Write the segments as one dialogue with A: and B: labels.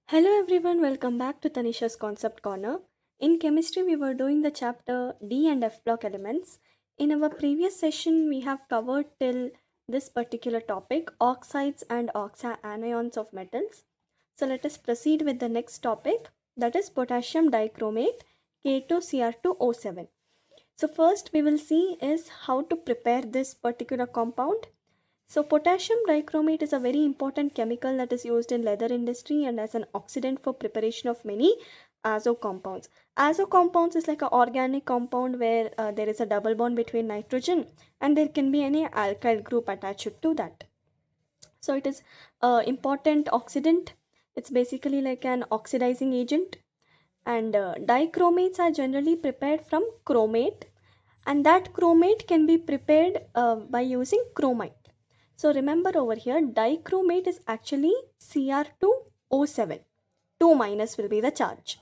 A: Hello everyone, welcome back to Tanisha's Concept Corner. In chemistry, we were doing the chapter D and F block elements. In our previous session, we have covered till this particular topic, oxides and oxyanions of metals. So let us proceed with the next topic, that is potassium dichromate K2Cr2O7. So first we will see is how to prepare this particular compound. So potassium dichromate is a very important chemical that is used in leather industry and as an oxidant for preparation of many azo compounds. Azo compounds is like an organic compound where there is a double bond between nitrogen and there can be any alkyl group attached to that. So it is an important oxidant. It's basically like an oxidizing agent, and dichromates are generally prepared from chromate, and that chromate can be prepared by using chromite. So remember over here, dichromate is actually Cr2O7. 2 minus will be the charge.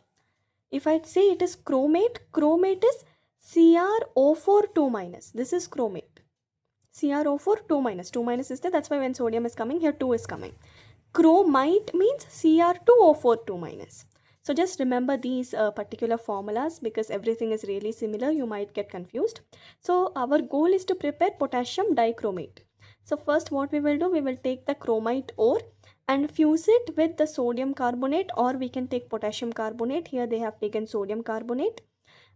A: If I say it is chromate, chromate is CrO4 2 minus. This is chromate. CrO4 2 minus. 2 minus is there, that's why when sodium is coming, here 2 is coming. Chromite means Cr2O4 2 minus. So just remember these particular formulas because everything is really similar. You might get confused. So our goal is to prepare potassium dichromate. So first what we will do, we will take the chromite ore and fuse it with the sodium carbonate, or we can take potassium carbonate. Here they have taken sodium carbonate,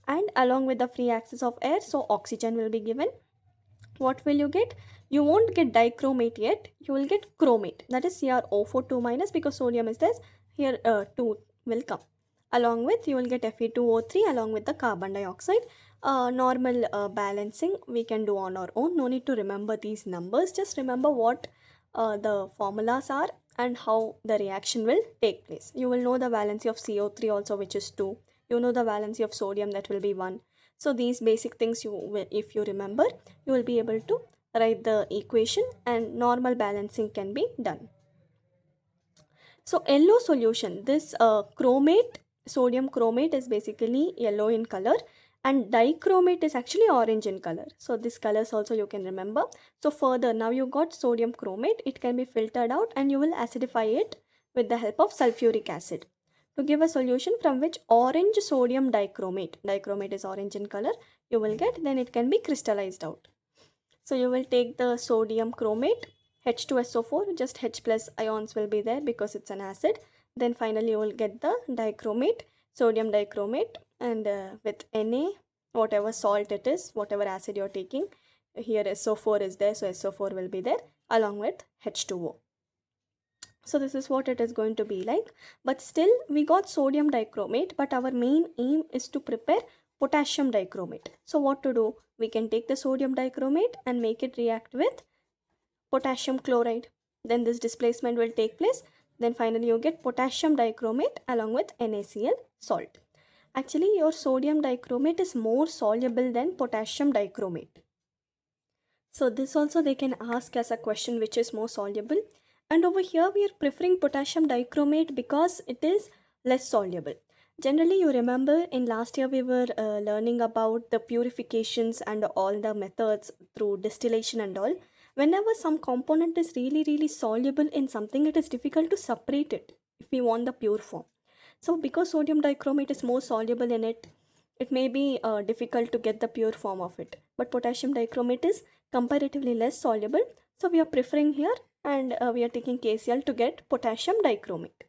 A: and along with the free access of air, so oxygen will be given. What will you get? You won't get dichromate yet, you will get chromate, that is CrO4 2 minus, because sodium is there. Here 2 will come. Along with, you will get Fe2O3 along with the carbon dioxide. Normal balancing we can do on our own. No need to remember these numbers. Just remember what the formulas are and how the reaction will take place. You will know the valency of CO3 also, which is 2. You know the valency of sodium, that will be 1. So these basic things you will, if you remember, you will be able to write the equation and normal balancing can be done. So yellow solution, this chromate, sodium chromate is basically yellow in color, and dichromate is actually orange in color. So this colors also you can remember. So further, now you got sodium chromate, it can be filtered out and you will acidify it with the help of sulfuric acid to give a solution from which orange sodium dichromate is orange in color, you will get, then it can be crystallized out. So you will take the sodium chromate, H2SO4, just H plus ions will be there because it's an acid. Then finally you will get the dichromate, sodium dichromate, and with Na, whatever salt it is, whatever acid you're taking, here SO4 is there, so SO4 will be there along with H2O. So this is what it is going to be like. But still we got sodium dichromate, but our main aim is to prepare potassium dichromate. So what to do? We can take the sodium dichromate and make it react with potassium chloride. Then this displacement will take place. Then finally you get potassium dichromate along with NaCl salt. Actually your sodium dichromate is more soluble than potassium dichromate. So this also they can ask as a question, which is more soluble. And over here we are preferring potassium dichromate because it is less soluble. Generally you remember in last year we were learning about the purifications and all the methods through distillation and all. Whenever some component is really soluble in something, it is difficult to separate it if we want the pure form. So because sodium dichromate is more soluble in it, it may be difficult to get the pure form of it. But potassium dichromate is comparatively less soluble. So we are preferring here, and we are taking KCl to get potassium dichromate.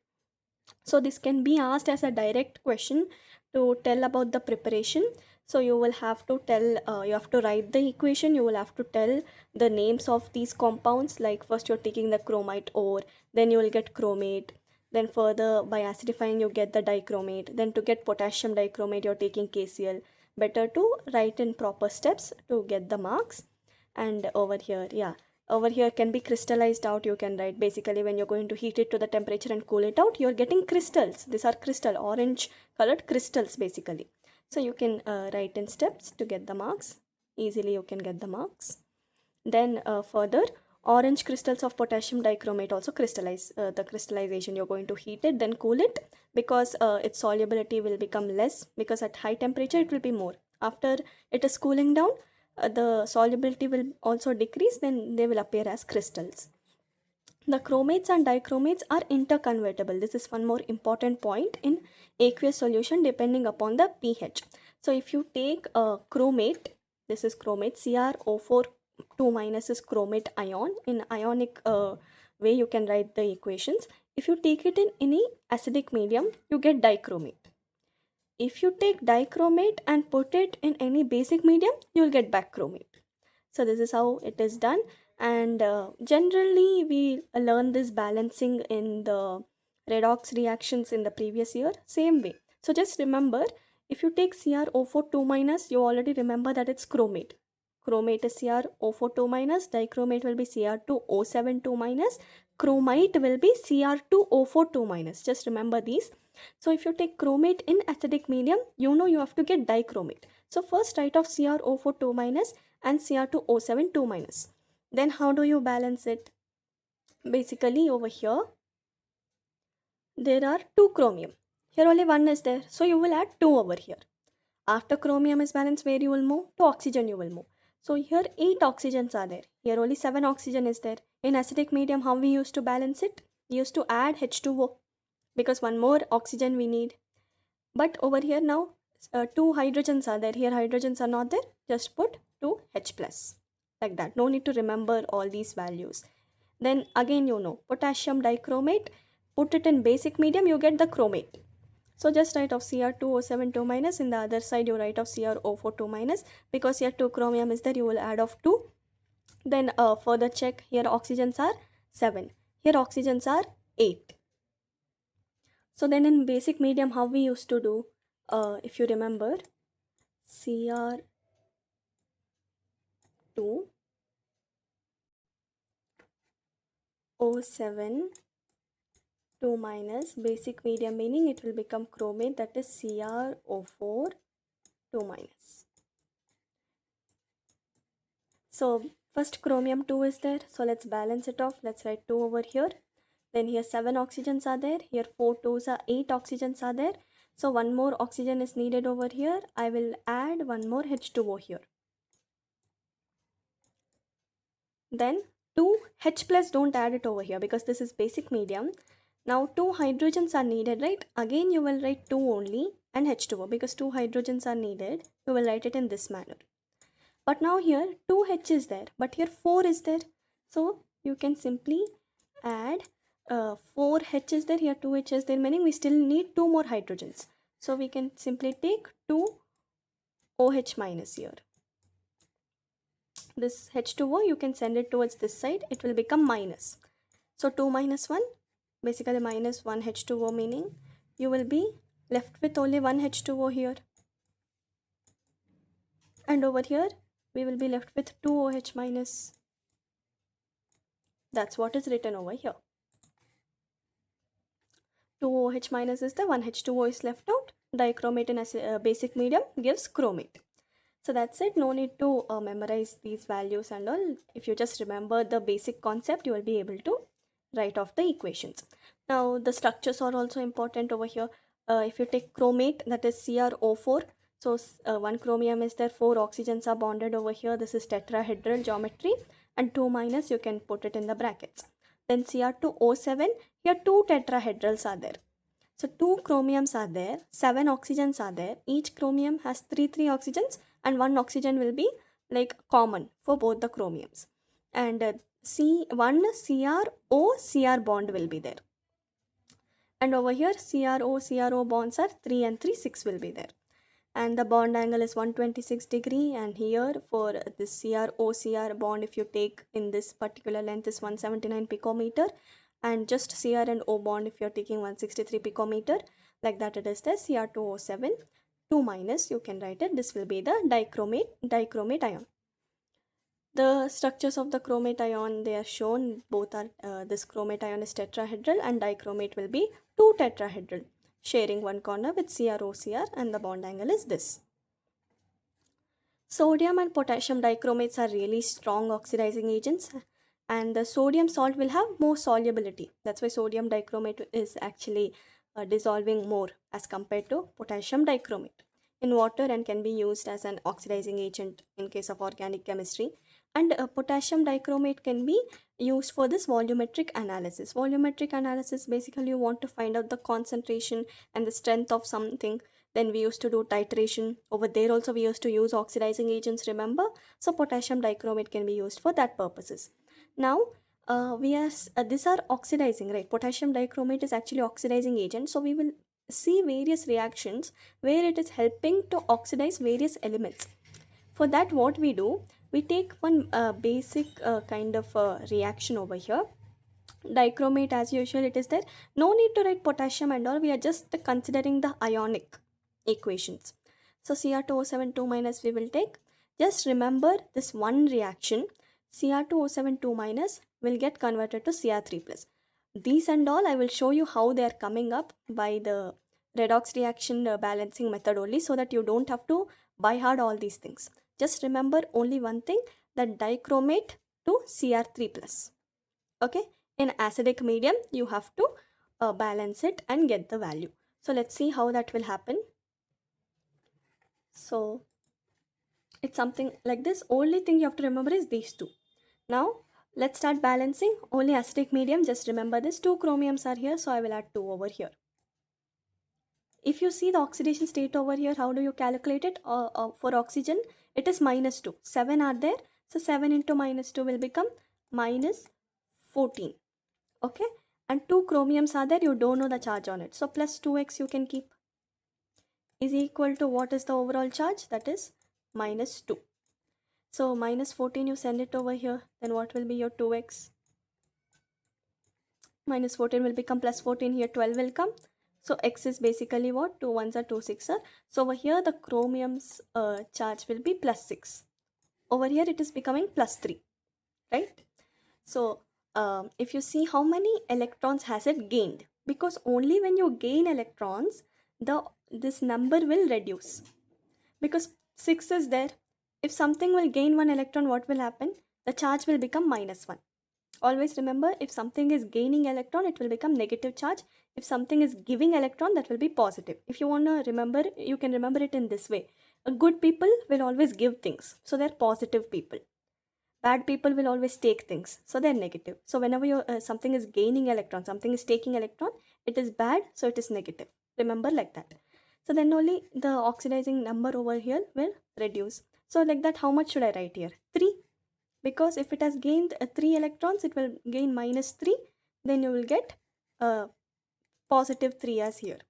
A: So this can be asked as a direct question to tell about the preparation. So you will have to tell, you have to write the equation, you will have to tell the names of these compounds, like first you're taking the chromite ore, then you will get chromate, then further by acidifying you get the dichromate, then to get potassium dichromate you're taking KCl. Better to write in proper steps to get the marks. And over here, yeah, over here can be crystallized out. You can write basically when you're going to heat it to the temperature and cool it out, you're getting crystals. These are crystal, orange colored crystals basically. So you can write in steps to get the marks. Easily you can get the marks. Then further, orange crystals of potassium dichromate also crystallize. The crystallization, you're going to heat it, then cool it, because its solubility will become less, because at high temperature it will be more. After it is cooling down, the solubility will also decrease, then they will appear as crystals. The chromates and dichromates are interconvertible. This is one more important point in aqueous solution depending upon the pH. So if you take a chromate, this is chromate, CrO4 2 minus is chromate ion. In ionic way you can write the equations. If you take it in any acidic medium, you get dichromate. If you take dichromate and put it in any basic medium, you will get bichromate. So this is how it is done, and generally we learn this balancing in the redox reactions in the previous year, same way. So just remember, if you take CrO4 2 minus, you already remember that it's chromate. Chromate is CrO4 2 minus, dichromate will be Cr2O7 2 minus, chromite will be Cr2O4 2 minus. Just remember these. So if you take chromate in acidic medium, you know you have to get dichromate. So first write off CrO4 2 minus and Cr2O7 2 minus. Then how do you balance it? Basically over here there are 2 chromium. Here only 1 is there, so you will add 2 over here. After chromium is balanced, where you will move? To oxygen you will move. So here 8 oxygens are there. Here only 7 oxygen is there. In acidic medium, how we used to balance it? We used to add H2O because one more oxygen we need. But over here now 2 hydrogens are there. Here hydrogens are not there. Just put 2 H plus. Like that. No need to remember all these values. Then again you know potassium dichromate. Put it in basic medium, you get the chromate. So just write off Cr2O7 2 minus. In the other side you write off CrO4 2 minus. Because here 2 chromium is there, you will add off 2. Then further check, here oxygens are 7. Here oxygens are 8. So then in basic medium, how we used to do, if you remember, Cr2 O7 2 minus, basic medium meaning it will become chromate, that is CrO4 2 minus. So first chromium 2 is there, so let's balance it off. Let's write 2 over here. Then here 7 oxygens are there. Here 4 2s are 8 oxygens are there. So one more oxygen is needed over here. I will add one more H2O here. Then 2 H plus, don't add it over here because this is basic medium. Now 2 hydrogens are needed, right? Again you will write 2 only and H2O because 2 hydrogens are needed. You will write it in this manner. But now here 2 H is there, but here 4 is there. So you can simply add 4 H is there, here 2 H is there, meaning we still need 2 more hydrogens. So we can simply take 2 OH minus here. This H2O, you can send it towards this side, it will become minus. So 2 minus 1, basically minus 1 H2O, meaning you will be left with only 1 H2O here. And over here, we will be left with 2 OH minus. That's what is written over here. 2 OH minus is the 1 H2O is left out. Dichromate in basic medium gives chromate. So that's it. No need to memorize these values and all. If you just remember the basic concept, you will be able to write off the equations. Now the structures are also important over here. If you take chromate, that is CrO4. So 1 chromium is there, 4 oxygens are bonded over here. This is tetrahedral geometry, and 2 minus you can put it in the brackets. Then Cr2O7, here 2 tetrahedrals are there. So 2 chromiums are there, 7 oxygens are there. Each chromium has 3 oxygens and 1 oxygen will be like common for both the chromiums. And one CrO-Cr bond will be there. And over here CrO-CrO bonds are 3 and 3, 6 will be there. And the bond angle is 126 degree, and here for this CrO-Cr bond, if you take in this particular length is 179 picometer, and just Cr and O bond if you are taking 163 picometer, like that it is the Cr2O7 2 minus, you can write it. This will be the dichromate ion. The structures of the chromate ion, they are shown. Both are this chromate ion is tetrahedral and dichromate will be 2 tetrahedral, sharing one corner with CrO-Cr, and the bond angle is this. Sodium and potassium dichromates are really strong oxidizing agents, and the sodium salt will have more solubility. That's why sodium dichromate is actually dissolving more as compared to potassium dichromate in water, and can be used as an oxidizing agent in case of organic chemistry. And potassium dichromate can be used for this volumetric analysis. Volumetric analysis, basically you want to find out the concentration and the strength of something. Then we used to do titration. Over there also we used to use oxidizing agents, remember? So potassium dichromate can be used for that purposes. Now these are oxidizing, right? Potassium dichromate is actually oxidizing agent. So we will see various reactions where it is helping to oxidize various elements. For that, what we do, we take one basic kind of reaction over here. Dichromate, as usual, it is there. No need to write potassium and all. We are just considering the ionic equations. So Cr2O7 minus we will take. Just remember this one reaction. Cr2O7 will get converted to Cr3 plus. These and all I will show you how they are coming up by the redox reaction balancing method only, so that you don't have to by heart all these things. Just remember only one thing, that dichromate to Cr3 plus. Okay, in acidic medium you have to balance it and get the value. So let's see how that will happen. So it's something like this. Only thing you have to remember is these two. Now let's start balancing. Only acidic medium, just remember this. 2 chromiums are here, so I will add 2 over here. If you see the oxidation state over here, how do you calculate it? For oxygen, it is -2. 7 are there. So 7 into -2 will become -14. Okay. And 2 chromiums are there. You don't know the charge on it. So plus 2x you can keep. Is equal to what is the overall charge? That is -2. So -14 you send it over here. Then what will be your 2x? -14 will become +14. Here 12 will come. So x is basically what? 2 ones are 2 6 are. So over here the chromium's charge will be +6. Over here it is becoming +3, right? So if you see how many electrons has it gained, because only when you gain electrons this number will reduce, because 6 is there. If something will gain 1 electron, what will happen? The charge will become -1. Always remember, if something is gaining electron, it will become negative charge. If something is giving electron, that will be positive. If you want to remember, you can remember it in this way. Good people will always give things, so they're positive people. Bad people will always take things, so they're negative. So whenever something is gaining electron, something is taking electron, it is bad, so it is negative. Remember like that. So then only the oxidizing number over here will reduce. So like that, how much should I write here? 3. Because if it has gained 3 electrons, it will gain -3. Then you will get +3 as here.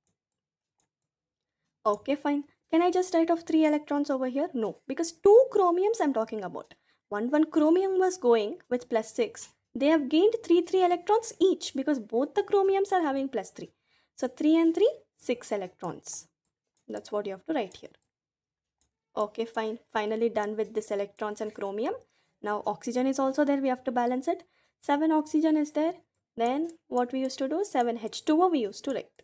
A: Okay, fine. Can I just write off 3 electrons over here? No, because 2 chromiums I'm talking about. One chromium was going with +6. They have gained 3 electrons each, because both the chromiums are having +3. So 3 and 3, 6 electrons. That's what you have to write here. Okay, fine. Finally done with this electrons and chromium. Now oxygen is also there. We have to balance it. 7 oxygen is there. Then what we used to do? 7 H2O we used to write.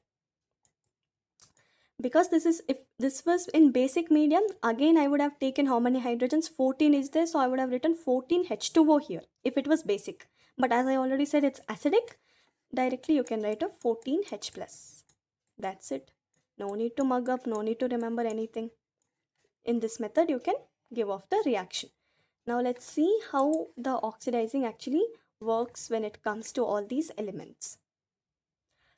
A: Because if this was in basic medium, again I would have taken how many hydrogens? 14 is there. So I would have written 14 H2O here if it was basic. But as I already said, it's acidic. Directly you can write a 14 H plus. That's it. No need to mug up. No need to remember anything. In this method, you can give off the reaction. Now let's see how the oxidizing actually works when it comes to all these elements.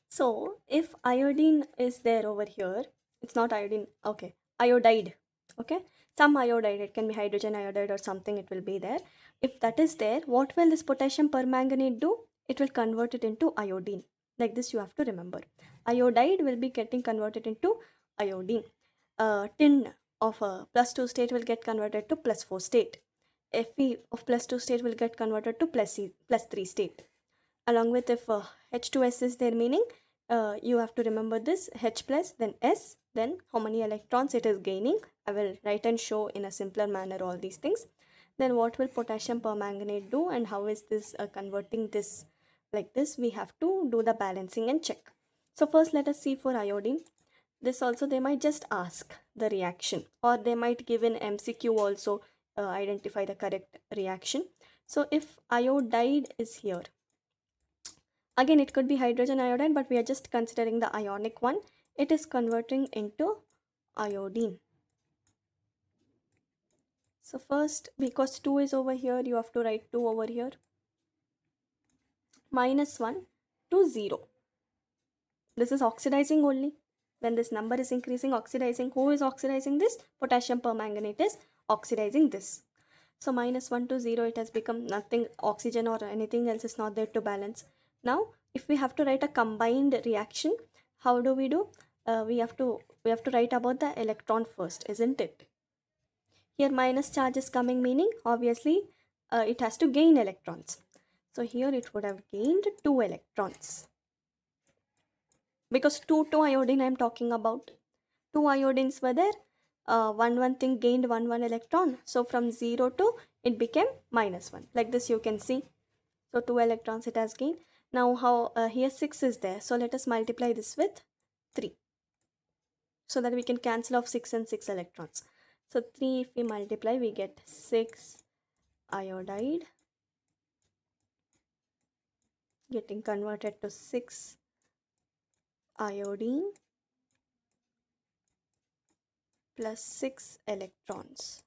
A: So if iodine is there over here, it's not iodine, okay, iodide, okay, some iodide, it can be hydrogen iodide or something, it will be there. If that is there, what will this potassium permanganate do? It will convert it into iodine. Like this you have to remember. Iodide will be getting converted into iodine. Tin of a +2 state will get converted to +4 state. Fe of +2 state will get converted to +3 state. Along with if H2S is there, meaning you have to remember this H plus, then S, then how many electrons it is gaining. I will write and show in a simpler manner all these things. Then what will potassium permanganate do, and how is this converting this like this? We have to do the balancing and check. So first let us see for iodine. This also they might just ask the reaction, or they might give an MCQ also, identify the correct reaction. So if iodide is here, again it could be hydrogen iodide, but we are just considering the ionic one. It is converting into iodine. So first, because 2 is over here, you have to write 2 over here. minus 1 to 0. This is oxidizing only. When this number is increasing, oxidizing. Who is oxidizing this? Potassium permanganate is oxidizing this. So minus 1 to 0, it has become nothing, oxygen or anything else is not there to balance. Now, if we have to write a combined reaction, how do? We have to write about the electron first, isn't it? Here minus charge is coming, meaning obviously it has to gain electrons. So here it would have gained 2 electrons. Because 2 iodine I am talking about. 2 iodines were there. One thing gained one electron. So from 0 to it became minus 1. Like this you can see. So 2 electrons it has gained. Now how here 6 is there. So let us multiply this with 3. So that we can cancel off 6 and 6 electrons. So 3 if we multiply we get 6 iodide getting converted to 6 iodine plus 6 electrons.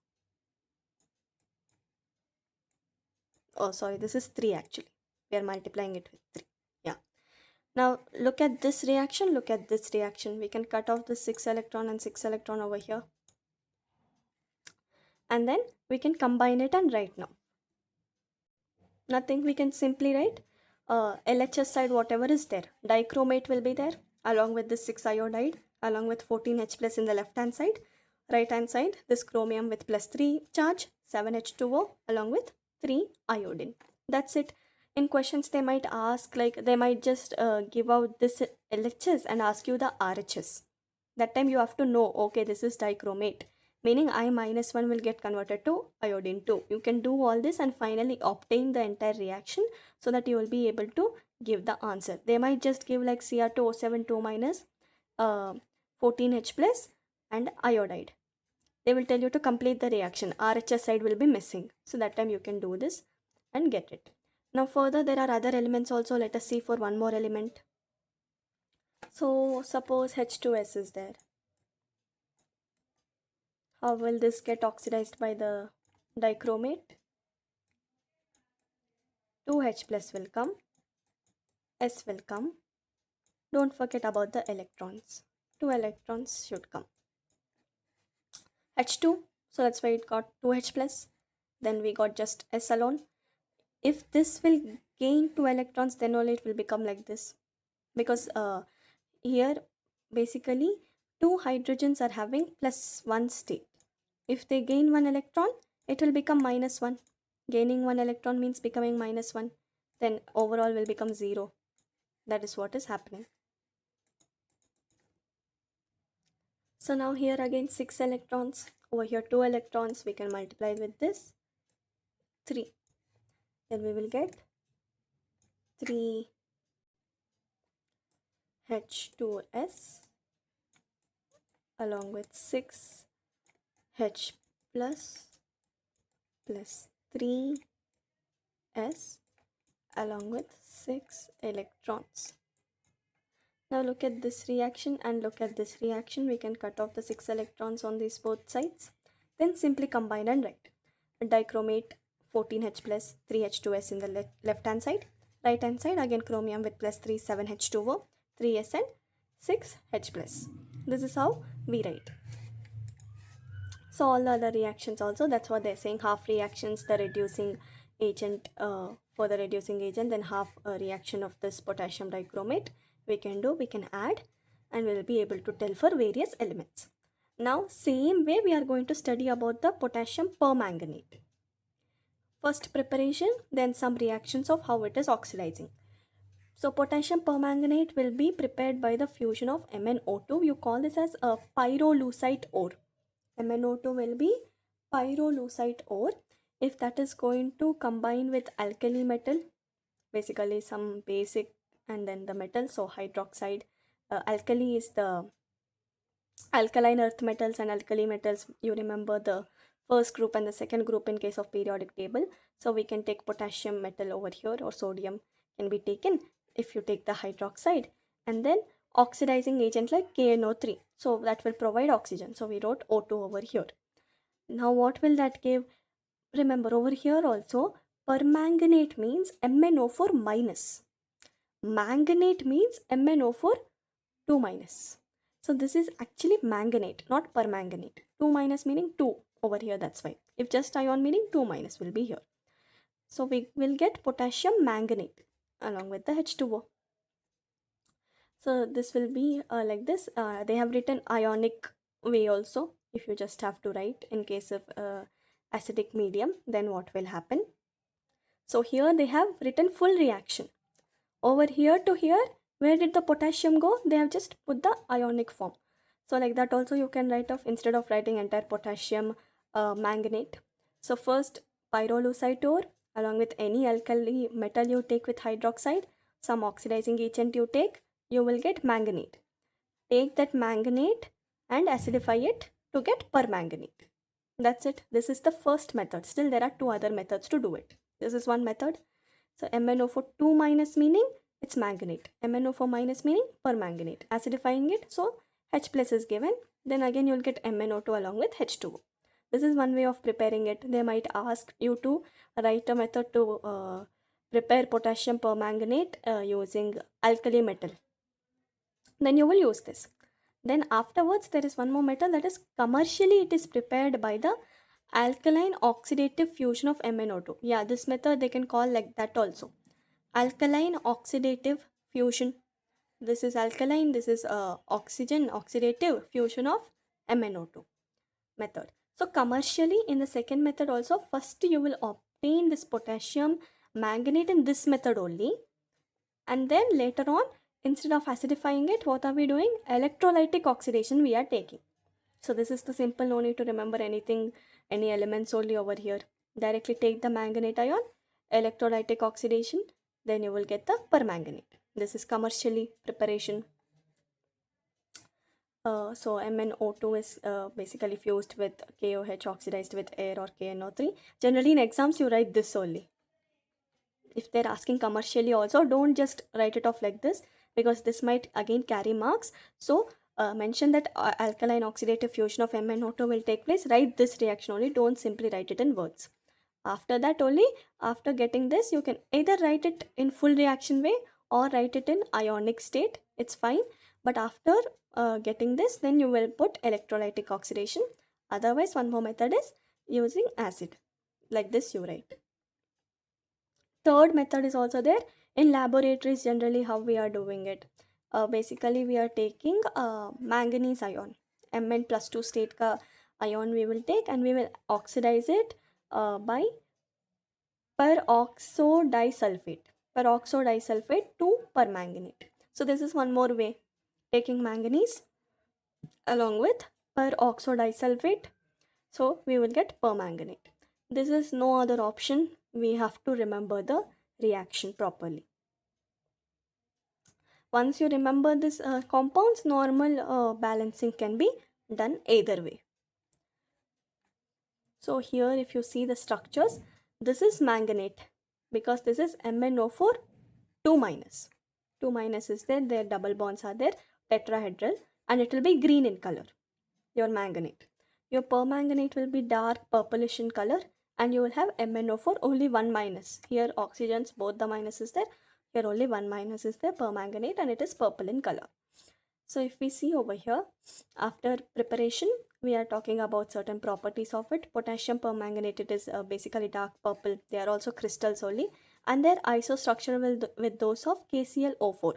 A: Oh sorry, this is 3 actually. We are multiplying it with 3. Yeah. Now look at this reaction, look at this reaction. We can cut off the 6 electron and 6 electron over here. And then we can combine it and write now. Nothing, we can simply write LHS side whatever is there. Dichromate will be there along with this 6 iodide along with 14H plus in the left hand side. Right hand side this chromium with plus 3 charge, 7H2O along with 3 iodine. That's it. In questions they might ask, like they might just give out this LHS and ask you the RHS. That time you have to know, okay, this is dichromate, meaning I minus 1 will get converted to iodine 2. You can do all this and finally obtain the entire reaction so that you will be able to give the answer. They might just give like Cr2O7 2 minus 14H plus and iodide. They will tell you to complete the reaction. RHS side will be missing. So that time you can do this and get it. Now further there are other elements also. Let us see for one more element. So suppose H2S is there. How will this get oxidized by the dichromate? 2H plus will come, S will come. Don't forget about the electrons. 2 electrons should come. H2, so that's why it got 2H plus. Then we got just S alone. If this will gain 2 electrons, then only it will become like this. Because here basically 2 hydrogens are having plus 1 state. If they gain 1 electron, it will become minus 1. Gaining 1 electron means becoming minus 1. Then overall will become 0. That is what is happening. So now here again 6 electrons. Over here 2 electrons. We can multiply with this 3. Then we will get 3H2S along with 6H plus 3S along with 6 electrons. Now look at this reaction and look at this reaction. We can cut off the 6 electrons on these both sides. Then simply combine and write. Dichromate 14H plus 3H2S in the left hand side. Right hand side again chromium with plus 3 7H2O, 3S and 6H plus. This is how we write. So all the other reactions also, that's what they're saying. Half reactions, the reducing agent for the reducing agent, then half a reaction of this potassium dichromate we can add and we'll be able to tell for various elements. Now same way we are going to study about the potassium permanganate. First preparation, then some reactions of how it is oxidizing. So potassium permanganate will be prepared by the fusion of MnO2. You call this as a pyrolusite ore. MnO2 will be pyrolusite ore. If that is going to combine with alkali metal, basically some basic and then the metal, so hydroxide. Alkali is the alkaline earth metals and alkali metals. You remember the first group and the second group in case of periodic table. So we can take potassium metal over here, or sodium can be taken if you take the hydroxide, and then oxidizing agent like KNO3. So that will provide oxygen. So we wrote O2 over here. Now what will that give? Remember over here also permanganate means MnO4 minus. Manganate means MnO4 2 minus. So this is actually manganate, not permanganate. 2 minus meaning 2 over here, that's why. If just ion meaning 2 minus will be here. So we will get potassium manganate along with the H2O. So this will be like this. They have written ionic way also. If you just have to write in case of acidic medium, then what will happen? So here they have written full reaction. Over here to here, where did the potassium go? They have just put the ionic form. So like that also you can write off instead of writing entire potassium manganate. So first pyrolusite ore along with any alkali metal you take with hydroxide, some oxidizing agent you take, you will get manganate. Take that manganate and acidify it to get permanganate. That's it. This is the first method. Still there are two other methods to do it. This is one method. So MnO4 2 minus meaning it's manganate. MnO4 minus meaning permanganate. Acidifying it, so H plus is given. Then again you will get MnO2 along with H2O. This is one way of preparing it. They might ask you to write a method to prepare potassium permanganate using alkali metal. Then you will use this. Then afterwards there is one more metal, that is commercially it is prepared by the alkaline oxidative fusion of MnO2. Yeah, this method they can call like that also. Alkaline oxidative fusion. This is alkaline, this is oxygen oxidative fusion of MnO2 method. So commercially in the second method also, first you will obtain this potassium manganate in this method only, and then later on instead of acidifying it, what are we doing? Electrolytic oxidation we are taking. So this is the simple, no need to remember anything, any elements only over here. Directly take the manganate ion, electrolytic oxidation, then you will get the permanganate. This is commercially preparation. So MnO2 is basically fused with KOH oxidized with air or KNO3. Generally in exams you write this only. If they're asking commercially also, don't just write it off like this, because this might again carry marks. So mention that alkaline oxidative fusion of MnO2 will take place. Write this reaction only, don't simply write it in words. After that only, after getting this, you can either write it in full reaction way or write it in ionic state, it's fine. But after getting this, then you will put electrolytic oxidation. Otherwise one more method is using acid. Like this you write. Third method is also there in laboratories. Generally how we are doing it, basically we are taking manganese ion, Mn plus 2 state ka ion we will take, and we will oxidize it by peroxodisulfate to permanganate. So this is one more way, taking manganese along with peroxodisulfate, so we will get permanganate. This is no other option, we have to remember the reaction properly. Once you remember this compounds, normal balancing can be done either way. So here if you see the structures, this is manganate because this is MnO4 2 minus. 2 minus is there, their double bonds are there, tetrahedral, and it will be green in color, your manganate. Your permanganate will be dark purplish in color, and you will have MnO4 only 1 minus. Here oxygens, both the minus is there. Here only 1 minus is there, permanganate, and it is purple in color. So if we see over here, after preparation, we are talking about certain properties of it. Potassium permanganate, it is basically dark purple. They are also crystals only, and their isostructural with those of KClO4.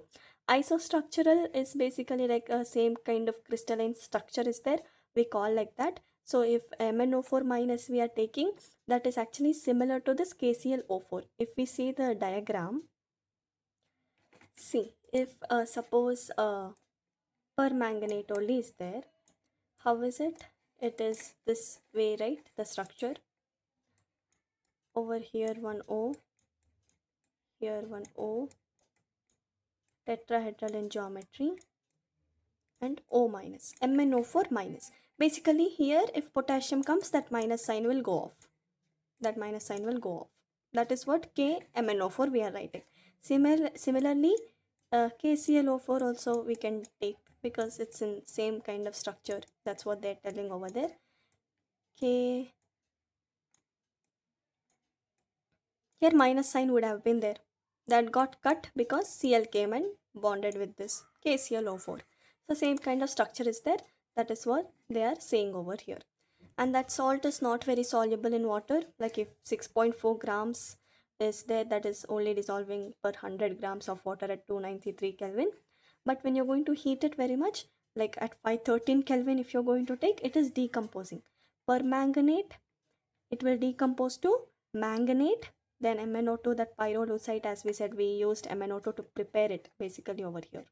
A: Isostructural is basically like a same kind of crystalline structure is there, we call like that. So if MnO4 minus we are taking, that is actually similar to this KClO4. If we see the diagram, see if suppose permanganate only is there, how is it? It is this way, right? The structure over here, one O, here one O, tetrahedral in geometry, and O minus, MnO4 minus. Basically here if potassium comes, that minus sign will go off. That minus sign will go off. That is what KMnO4 we are writing. Similarly, KClO4 also we can take because it's in same kind of structure. That's what they're telling over there. Here minus sign would have been there. that got cut because Cl came and bonded with this KClO4. So same kind of structure is there. That is what they are saying over here. And that salt is not very soluble in water. Like if 6.4 grams is there, that is only dissolving per 100 grams of water at 293 Kelvin. But when you're going to heat it very much, like at 513 Kelvin, if you're going to take, it is decomposing. Permanganate, it will decompose to manganate, then MnO2, that pyrolusite, as we said, we used MnO2 to prepare it basically over here,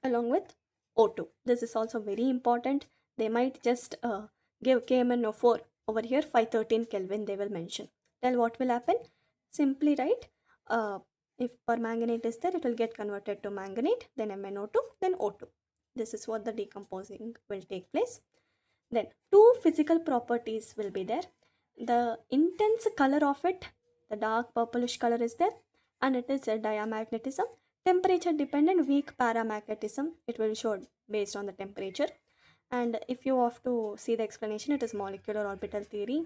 A: along with O2. This is also very important. They might just give KMnO4 over here, 513 Kelvin they will mention. Tell what will happen? Simply write, if permanganate is there, it will get converted to manganate, then MnO2, then O2. This is what the decomposing will take place. Then two physical properties will be there. The intense color of it, the dark purplish color is there, and it is a diamagnetism. Temperature dependent weak paramagnetism, it will show based on the temperature. And if you have to see the explanation, it is molecular orbital theory,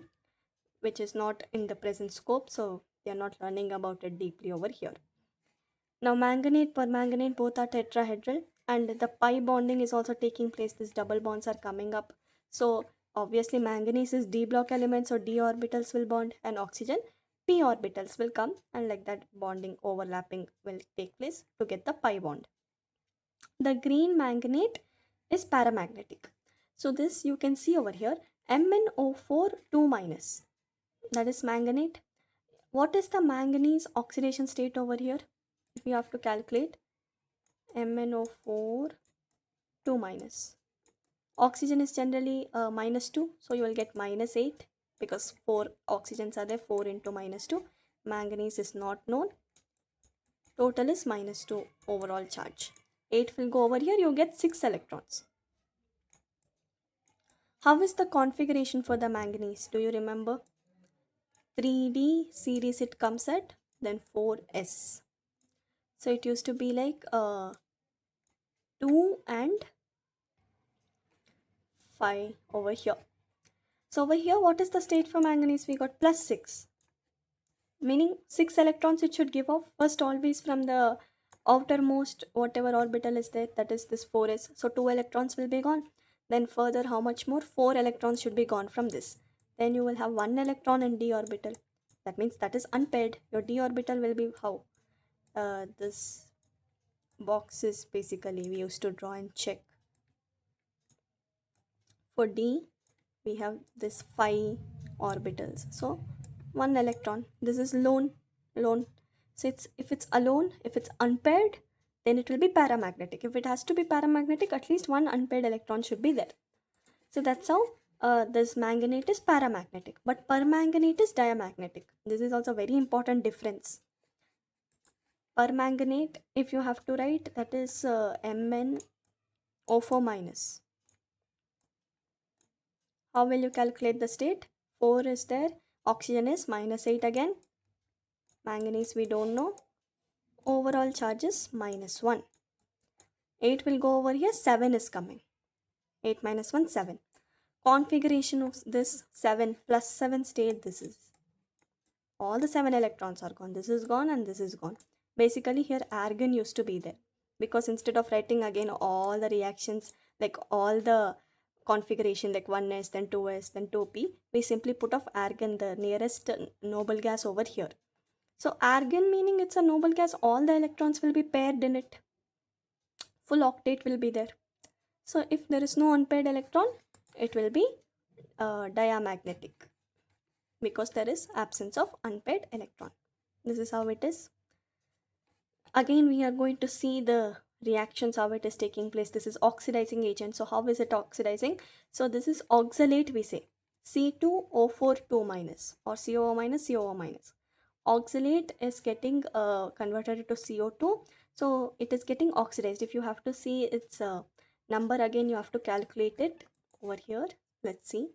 A: which is not in the present scope, so we are not learning about it deeply over here. Now manganate, permanganate, both are tetrahedral, and the pi bonding is also taking place. These double bonds are coming up. So obviously manganese is d block element, so d orbitals will bond, and oxygen p orbitals will come, and like that bonding overlapping will take place to get the pi bond. The green manganate is paramagnetic. So this you can see over here, MnO4 2 minus, that is manganate. What is the manganese oxidation state over here? If you have to calculate, MnO4 2 minus. Oxygen is generally minus 2, so you will get minus 8 because 4 oxygens are there, 4 into minus 2. Manganese is not known. Total is minus 2 overall charge. 8 will go over here, you get 6 electrons. How is the configuration for the manganese? Do you remember? 3D series it comes at, then 4s. So it used to be like 2 and 5 over here. So over here, what is the state for manganese? We got plus 6. Meaning 6 electrons it should give off. First always from the outermost whatever orbital is there, that is this 4s. So 2 electrons will be gone. Then further how much more? 4 electrons should be gone from this. Then you will have 1 electron in d orbital. That means that is unpaired. Your d orbital will be how? This box is basically we used to draw and check. For d, we have this 5 orbitals. So 1 electron. This is lone. So if it's alone, if it's unpaired, then it will be paramagnetic. If it has to be paramagnetic, at least 1 unpaired electron should be there. So that's how this manganate is paramagnetic. But permanganate is diamagnetic. This is also very important difference. Permanganate, if you have to write, that is MnO4 minus. How will you calculate the state? 4 is there. Oxygen is minus 8 again. Manganese we don't know. Overall charge is minus 1. 8 will go over here. 7 is coming. 8 minus 1, 7. Configuration of this 7 plus 7 state, this is. All the 7 electrons are gone. This is gone and this is gone. Basically here argon used to be there. Because instead of writing again all the reactions, like all the configuration like 1s, then 2s, then 2p, we simply put off argon, the nearest noble gas over here. So argon meaning it's a noble gas, all the electrons will be paired in it. Full octet will be there. So if there is no unpaired electron, it will be diamagnetic because there is absence of unpaired electron. This is how it is. Again, we are going to see the reactions, how it is taking place. This is oxidizing agent. So how is it oxidizing? So this is oxalate, we say C2O4 2 minus or COO minus COO minus. Oxalate is getting converted to CO2, so it is getting oxidized. If you have to see its number again, you have to calculate it over here. Let's see.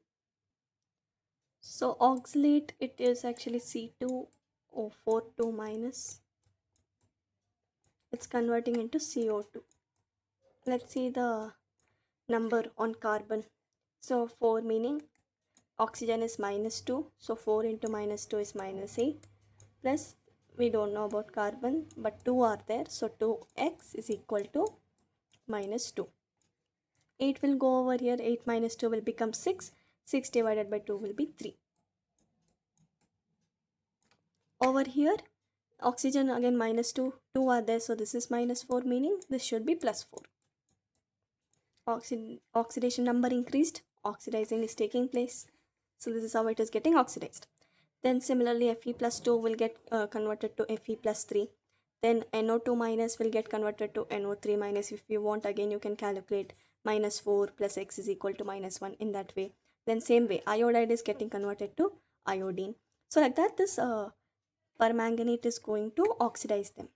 A: So oxalate, it is actually C2O4 2 minus. It's converting into CO2. Let's see the number on carbon. So 4 meaning oxygen is minus 2. So 4 into minus 2 is minus 8. Plus we don't know about carbon, but 2 are there, so 2x is equal to minus 2. 8 will go over here, 8 minus 2 will become 6, 6 divided by 2 will be 3. Over here, oxygen again minus 2, 2 are there, so this is minus 4, meaning this should be plus 4. Oxidation number increased, oxidizing is taking place, so this is how it is getting oxidized. Then similarly Fe plus 2 will get converted to Fe plus 3. Then NO2 minus will get converted to NO3 minus. If you want, again you can calculate minus 4 plus X is equal to minus 1 in that way. Then same way iodide is getting converted to iodine. So like that this permanganate is going to oxidize them.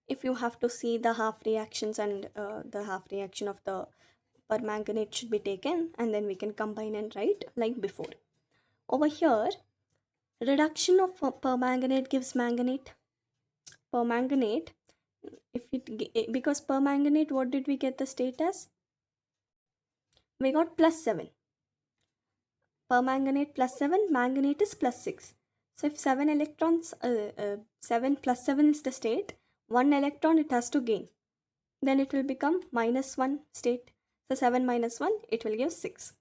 A: If you have to see the half reactions and the half reaction of the permanganate should be taken, and then we can combine and write like before. Over here, reduction of permanganate gives manganate. Permanganate, because permanganate, what did we get the state as? We got plus 7. Permanganate plus 7, manganate is plus 6. So if 7 electrons, 7 plus 7 is the state, 1 electron it has to gain. Then it will become minus 1 state. So 7 minus 1, it will give 6.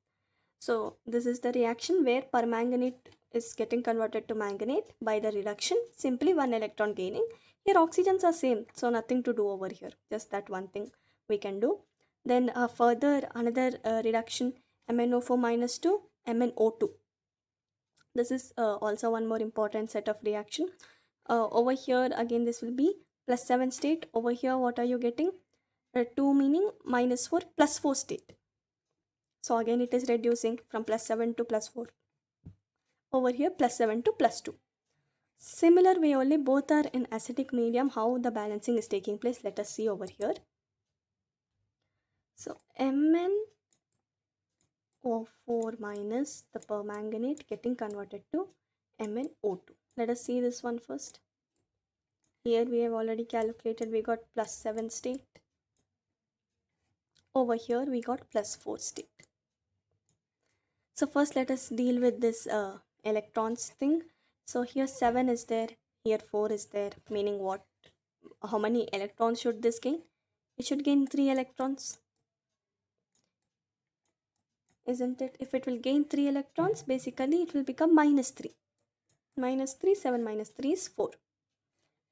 A: So this is the reaction where permanganate is getting converted to manganate by the reduction, simply 1 electron gaining. Here oxygens are same, so nothing to do over here, just that one thing we can do. Then further another reduction, MnO4 minus 2, MnO2. This is also one more important set of reaction. Over here again this will be plus 7 state. Over here what are you getting? 2 meaning minus 4 plus 4 state. So again it is reducing from plus 7 to plus 4. Over here plus 7 to plus 2. Similar way only, both are in acidic medium. How the balancing is taking place, let us see over here. So MnO4 minus the permanganate getting converted to MnO2. Let us see this one first. Here we have already calculated, we got plus 7 state. Over here we got plus 4 state. So first let us deal with this electrons thing. So here 7 is there, here 4 is there, meaning what? How many electrons should this gain? It should gain 3 electrons. Isn't it? If it will gain 3 electrons, basically it will become minus 3. Minus 3, 7 minus 3 is 4.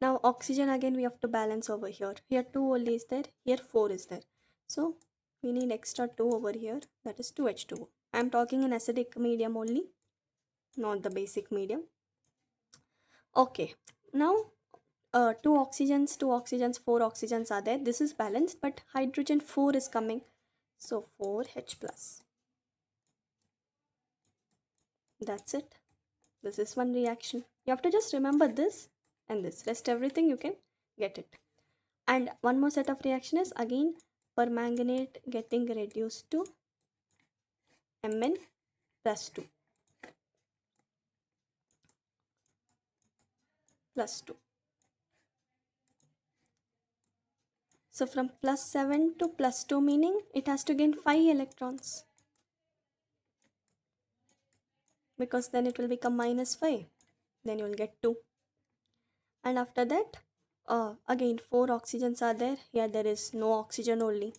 A: Now oxygen again we have to balance over here. Here 2 only is there, here 4 is there. So we need extra 2 over here, that is 2H2O. I am talking in acidic medium only, not the basic medium. Okay, now 2 oxygens, 4 oxygens are there. This is balanced, but hydrogen 4 is coming. So 4H plus. That's it. This is one reaction. You have to just remember this and this. Rest everything you can get it. And one more set of reaction is again permanganate getting reduced to Mn plus 2. Plus 2. So from plus 7 to plus 2 meaning it has to gain 5 electrons. Because then it will become minus 5. Then you will get 2. And after that, again 4 oxygens are there. Here there is no oxygen only.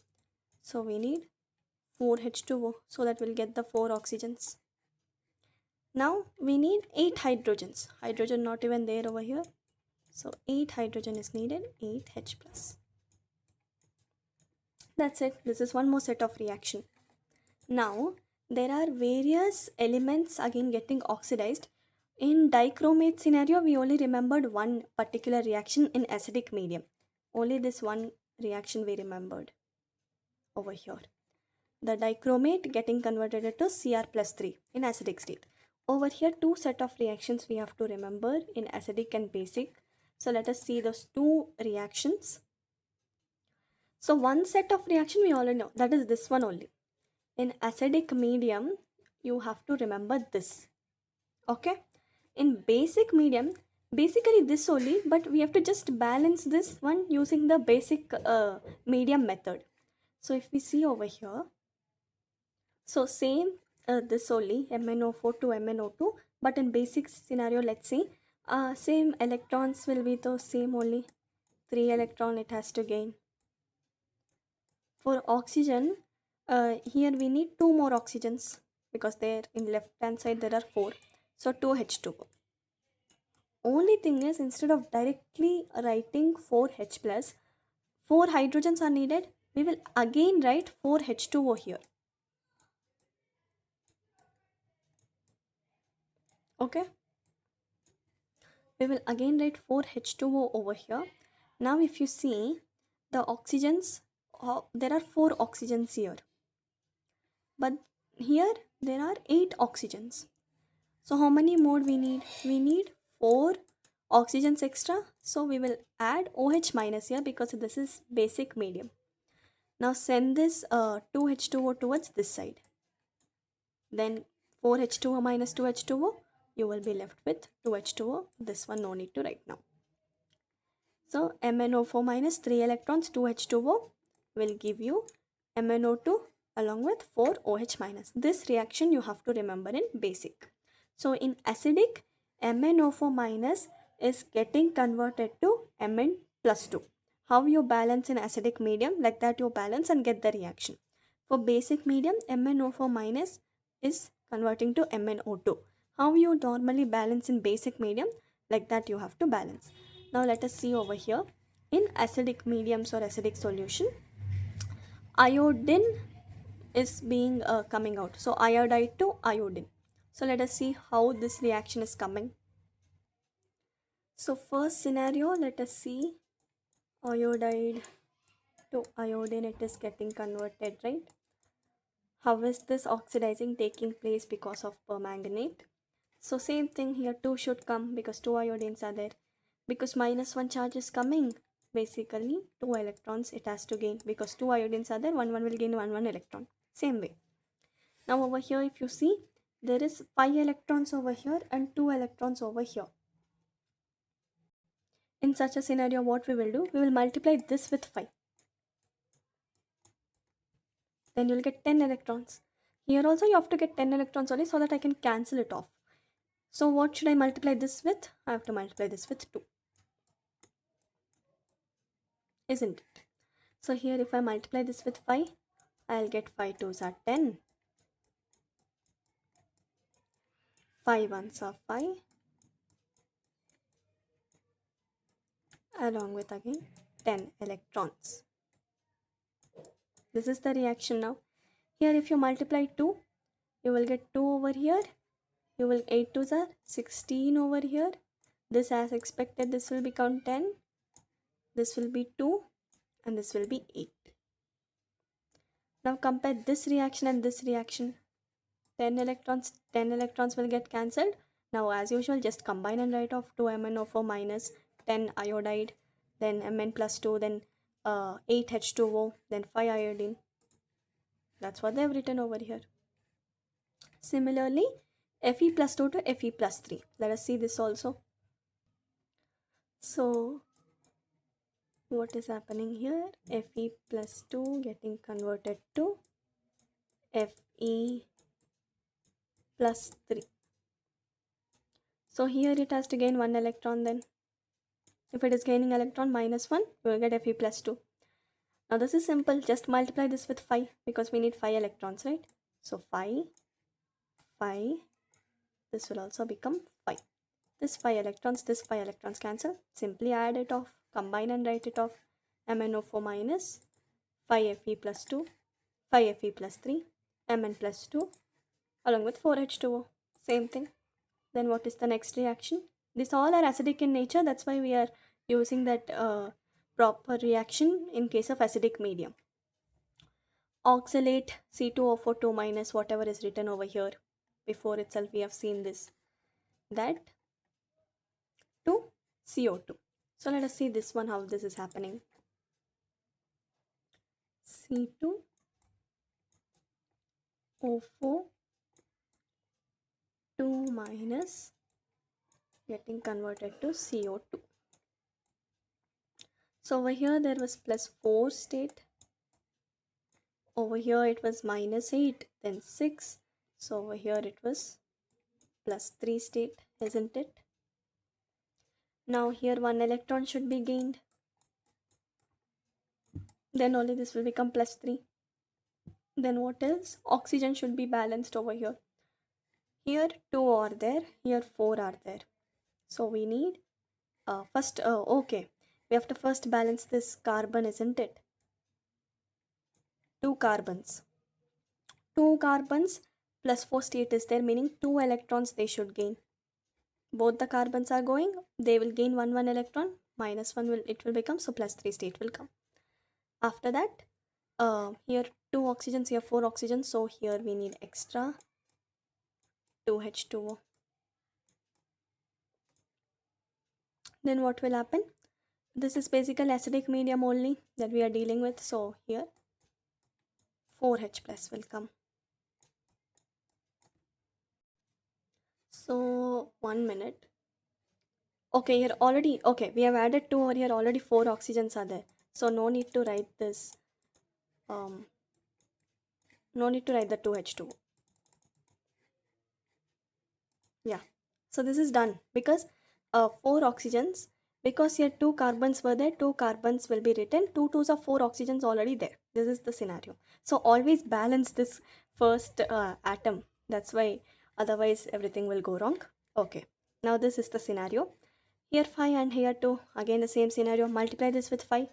A: So we need 4H2O. So that we'll get the 4 oxygens. Now we need 8 hydrogens. Hydrogen not even there over here. So 8 hydrogen is needed, 8H plus. That's it. This is one more set of reaction. Now there are various elements again getting oxidized. In dichromate scenario, we only remembered one particular reaction in acidic medium. Only this one reaction we remembered over here. The dichromate getting converted to Cr plus 3 in acidic state. Over here, 2 set of reactions we have to remember in acidic and basic. So let us see those 2 reactions. So one set of reaction we already know, that is this one only. In acidic medium, you have to remember this. Okay? In basic medium, basically this only, but we have to just balance this one using the basic medium method. So if we see over here, so same this only MnO4 to MnO2, but in basic scenario, let's see Same electrons will be the same only. 3 electron it has to gain. For oxygen, here we need 2 more oxygens because there in left hand side there are 4. So 2 H2O. Only thing is, instead of directly writing 4H plus, 4 hydrogens are needed. We will again write 4H2O here. Okay. We will again write 4H2O over here. Now if you see the oxygens, there are 4 oxygens here. But here there are 8 oxygens. So how many more we need? We need 4 oxygens extra. So we will add OH minus here because this is basic medium. Now send this 2H2O towards this side. Then 4H2O minus 2H2O, you will be left with 2H2O. This one no need to write now. So MnO4 minus 3 electrons 2H2O will give you MnO2 along with 4 OH minus. This reaction you have to remember in basic. So in acidic, MnO4 minus is getting converted to Mn plus 2. How you balance in acidic medium, like that you balance and get the reaction. For basic medium, MnO4 minus is converting to MnO2. How you normally balance in basic medium, like that you have to balance. Now let us see over here. In acidic mediums or acidic solution, iodine is being coming out. So iodide to iodine. So let us see how this reaction is coming. So first scenario, let us see iodide to iodine, it is getting converted, right? How is this oxidizing taking place? Because of permanganate. So same thing here, 2 should come because 2 iodines are there. Because minus 1 charge is coming, basically 2 electrons it has to gain because 2 iodines are there, 1 will gain 1 electron. Same way. Now over here if you see, there is 5 electrons over here and 2 electrons over here. In such a scenario, what we will do? We will multiply this with 5. Then you will get 10 electrons. Here also you have to get 10 electrons only so that I can cancel it off. So what should I multiply this with? I have to multiply this with 2. Isn't it? So here if I multiply this with 5, I'll get 5 2s are 10. 5 1s are 5. Along with again 10 electrons. This is the reaction now. Here if you multiply 2, you will get 2 over here. You will 8 2s are 16 over here. This as expected, this will become 10. This will be 2 and this will be 8. Now compare this reaction and this reaction. 10 electrons will get cancelled. Now as usual, just combine and write off 2 MnO4 minus 10 iodide, then Mn plus 2, then 8 H2O, then 5 iodine. That's what they have written over here. Similarly, Fe plus 2 to Fe plus 3. Let us see this also. So what is happening here? Fe plus 2 getting converted to Fe plus 3. So here it has to gain 1 electron then. If it is gaining electron minus 1, you will get Fe plus 2. Now this is simple. Just multiply this with 5 because we need 5 electrons, right? So 5, 5. This will also become 5. This 5 electrons cancel. Simply add it off. Combine and write it off. MnO4 minus 5 Fe plus 2, 5 Fe plus 3, Mn plus 2 along with 4 H2O. Same thing. Then what is the next reaction? These all are acidic in nature. That's why we are using that proper reaction in case of acidic medium. Oxalate C2O4 2 minus whatever is written over here. Before itself we have seen this. That to CO2. So let us see this one, how this is happening. C2O4 2 minus getting converted to CO2. So over here there was plus 4 state. Over here it was minus 8, then 6. So over here it was plus 3 state, isn't it? Now here one electron should be gained. Then only this will become plus 3. Then what else? Oxygen should be balanced over here. Here 2 are there, here 4 are there. So we need okay. We have to first balance this carbon, isn't it? 2 carbons. 2 carbons plus 4 state is there, meaning 2 electrons they should gain. Both the carbons are going, they will gain 1 electron, minus 1 it will become, so plus 3 state will come. After that, here 2 oxygens, here 4 oxygens, so here we need extra 2H2O. Then what will happen? This is basically acidic medium only that we are dealing with, so here 4H plus will come. So 1 minute. Okay, here already, okay, we have added 2 over here, already 4 oxygens are there. So no need to write this, no need to write the 2H2O. Yeah, so this is done because 4 oxygens, because here 2 carbons were there, 2 carbons will be written, 2 twos are 4 oxygens already there. This is the scenario. So always balance this first atom. That's why, otherwise everything will go wrong. Okay, now this is the scenario. Here 5 and here 2, again the same scenario. Multiply this with 5.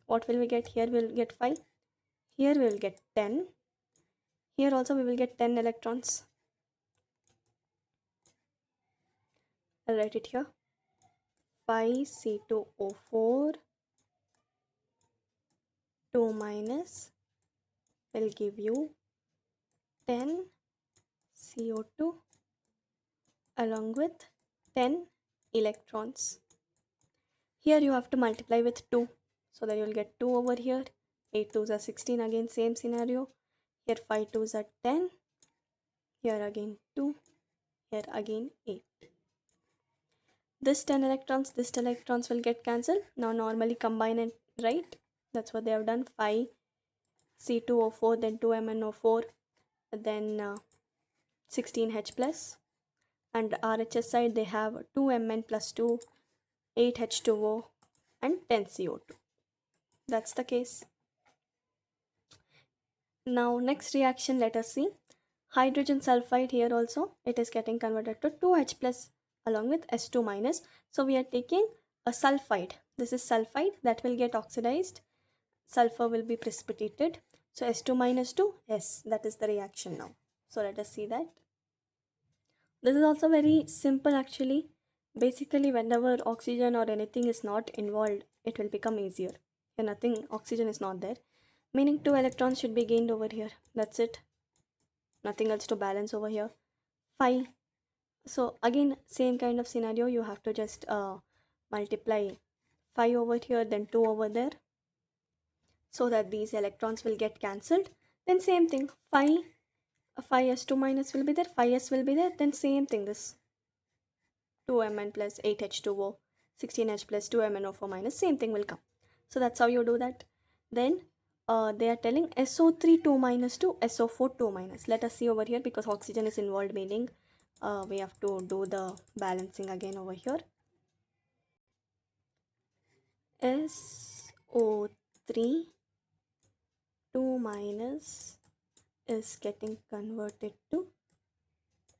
A: What will we get? Here we will get 5. Here we will get 10. Here also we will get 10 electrons. I'll write it here. 5C2O4 2 minus will give you 10 CO2 along with 10 electrons. Here you have to multiply with 2, so that you will get 2 over here. 8 twos are 16, again same scenario. Here 5 twos are 10. Here again 2. Here again 8. This 10 electrons will get cancelled. Now normally combine and write. That's what they have done. 5C2O4, then 2MnO4, then 16H plus. And RHS side they have 2Mn plus 2, 8H2O and 10 CO2. That's the case. Now next reaction, let us see. Hydrogen sulfide, here also it is getting converted to 2H plus along with S2 minus. So we are taking a sulfide. This is sulfide that will get oxidized. Sulfur will be precipitated. So S2 minus to S. That is the reaction now. So let us see that. This is also very simple actually. Basically, whenever oxygen or anything is not involved, it will become easier. Here nothing, oxygen is not there, meaning 2 electrons should be gained over here. That's it. Nothing else to balance over here. 5. So again, same kind of scenario. You have to just multiply 5 over here, then 2 over there, so that these electrons will get cancelled. Then same thing, 5s2 minus will be there, 5s will be there, then same thing, this 2Mn plus 8H2O, 16H plus 2MnO4 minus, same thing will come. So that's how you do that. Then they are telling SO3 2 minus to SO4 2 minus. Let us see over here, because oxygen is involved, meaning we have to do the balancing again over here. SO3 2 minus is getting converted to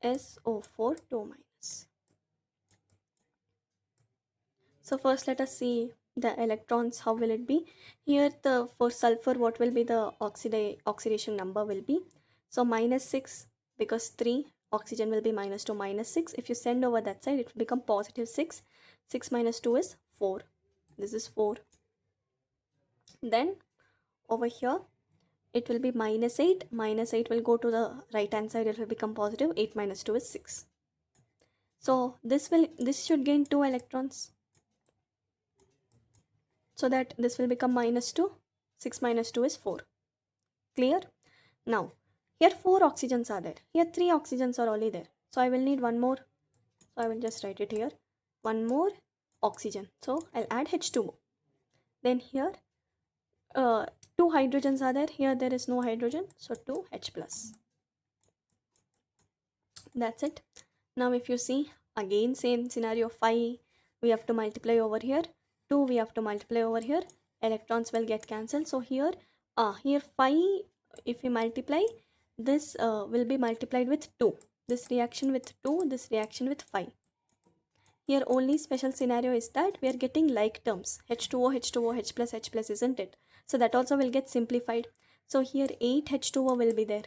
A: SO4 2 minus. So first let us see the electrons, how will it be. Here for sulfur, what will be the oxidation number will be. So minus 6, because 3 oxygen will be minus 2, minus 6. If you send over that side, it will become positive 6. 6 minus 2 is 4. This is 4. Then over here it will be minus 8. Minus 8 will go to the right hand side, it will become positive. 8 minus 2 is 6. So this should gain 2 electrons, so that this will become minus 2. 6 minus 2 is 4. Clear? Now here 4 oxygens are there, here 3 oxygens are only there, so I will need one more. So I will just write it here, one more oxygen. So I'll add H2O. Then here 2 hydrogens are there, here there is no hydrogen, so 2H plus. That's it. Now if you see, again same scenario, 5 we have to multiply over here, 2 we have to multiply over here, electrons will get cancelled. So here 5, if we multiply, this will be multiplied with 2, this reaction with 2, this reaction with 5. Here only special scenario is that we are getting like terms, H2O, H2O, H plus, H plus, isn't it? So that also will get simplified. So here 8 H2O will be there.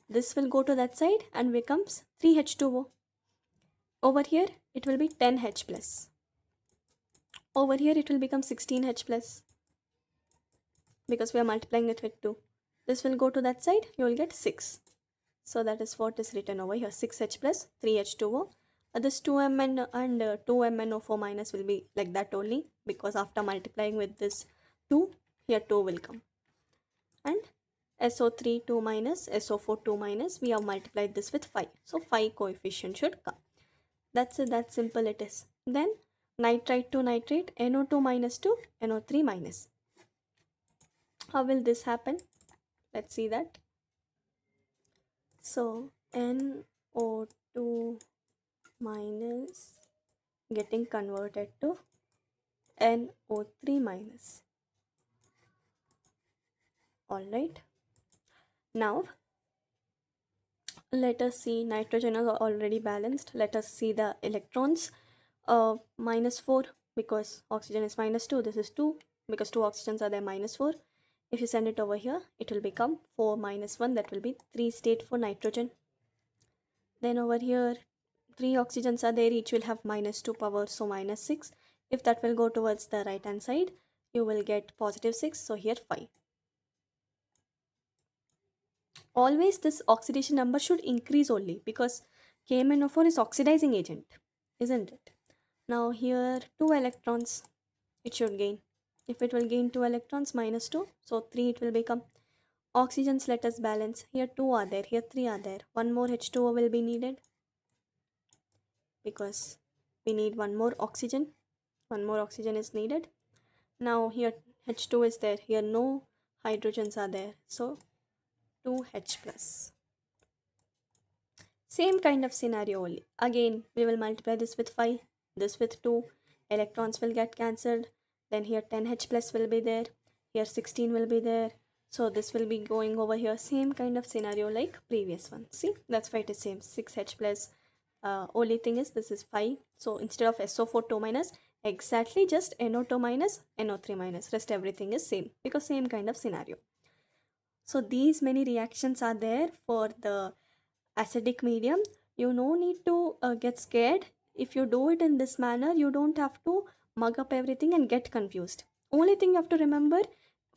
A: This will go to that side and becomes 3 H2O. Over here it will be 10 H plus. Over here it will become 16 H plus because we are multiplying it with 2. This will go to that side, you will get 6. So that is what is written over here, 6H plus 3H2O. This 2Mn and 2MnO4 minus will be like that only, because after multiplying with this 2, here 2 will come. And SO3 2 minus, SO4 2 minus, we have multiplied this with 5. So 5 coefficient should come. That's it, that simple it is. Then nitrite to nitrate, NO2 minus to NO3 minus. How will this happen? Let's see that. So NO2 minus getting converted to NO3 minus. Alright. Now let us see, nitrogen is already balanced. Let us see the electrons. Minus 4 because oxygen is minus 2. This is 2 because 2 oxygens are there, minus 4. If you send it over here, it will become 4 minus 1. That will be 3 state for nitrogen. Then over here 3 oxygens are there, each will have minus 2 power, so minus 6. If that will go towards the right hand side, you will get positive 6. So here 5. Always this oxidation number should increase only because KMnO4 is oxidizing agent, isn't it? Now here 2 electrons it should gain. If it will gain 2 electrons, minus 2, so 3 it will become. Oxygens let us balance. Here 2 are there, here 3 are there. One more H2O will be needed because we need one more oxygen. One more oxygen is needed. Now here H2 is there, here no hydrogens are there, so 2H plus. Same kind of scenario only. Again we will multiply this with 5, this with 2, electrons will get cancelled. Then here 10H plus will be there, here 16 will be there, so this will be going over here. Same kind of scenario like previous one. See, that's why it is same, 6H plus. Only thing is this is 5, so instead of SO4 2 minus, exactly just NO2 minus, NO3 minus, rest everything is same because same kind of scenario. So these many reactions are there for the acidic medium. You no need to get scared. If you do it in this manner, you don't have to mug up everything and get confused. Only thing you have to remember,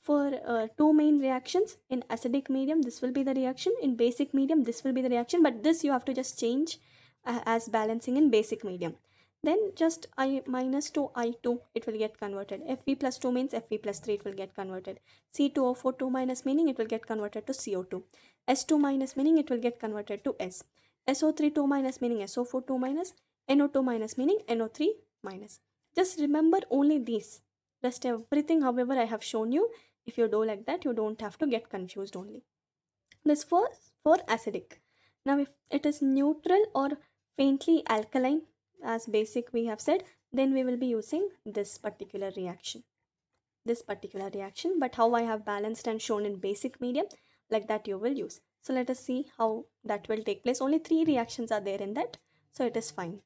A: for two main reactions, in acidic medium this will be the reaction, in basic medium this will be the reaction, but this you have to just change as balancing in basic medium. Then just I minus to I2 it will get converted. Fe plus 2 means Fe plus 3 it will get converted. C2O4 2 minus meaning it will get converted to CO2. S2 minus meaning it will get converted to S. SO3 2 minus meaning SO4 2 minus. NO2 minus meaning NO3 minus. Just remember only these. Rest everything however I have shown you. If you do like that, you don't have to get confused only. This for acidic. Now if it is neutral or faintly alkaline, as basic we have said, then we will be using this particular reaction. But how I have balanced and shown in basic medium, like that you will use. So let us see how that will take place. Only 3 reactions are there in that, so it is fine.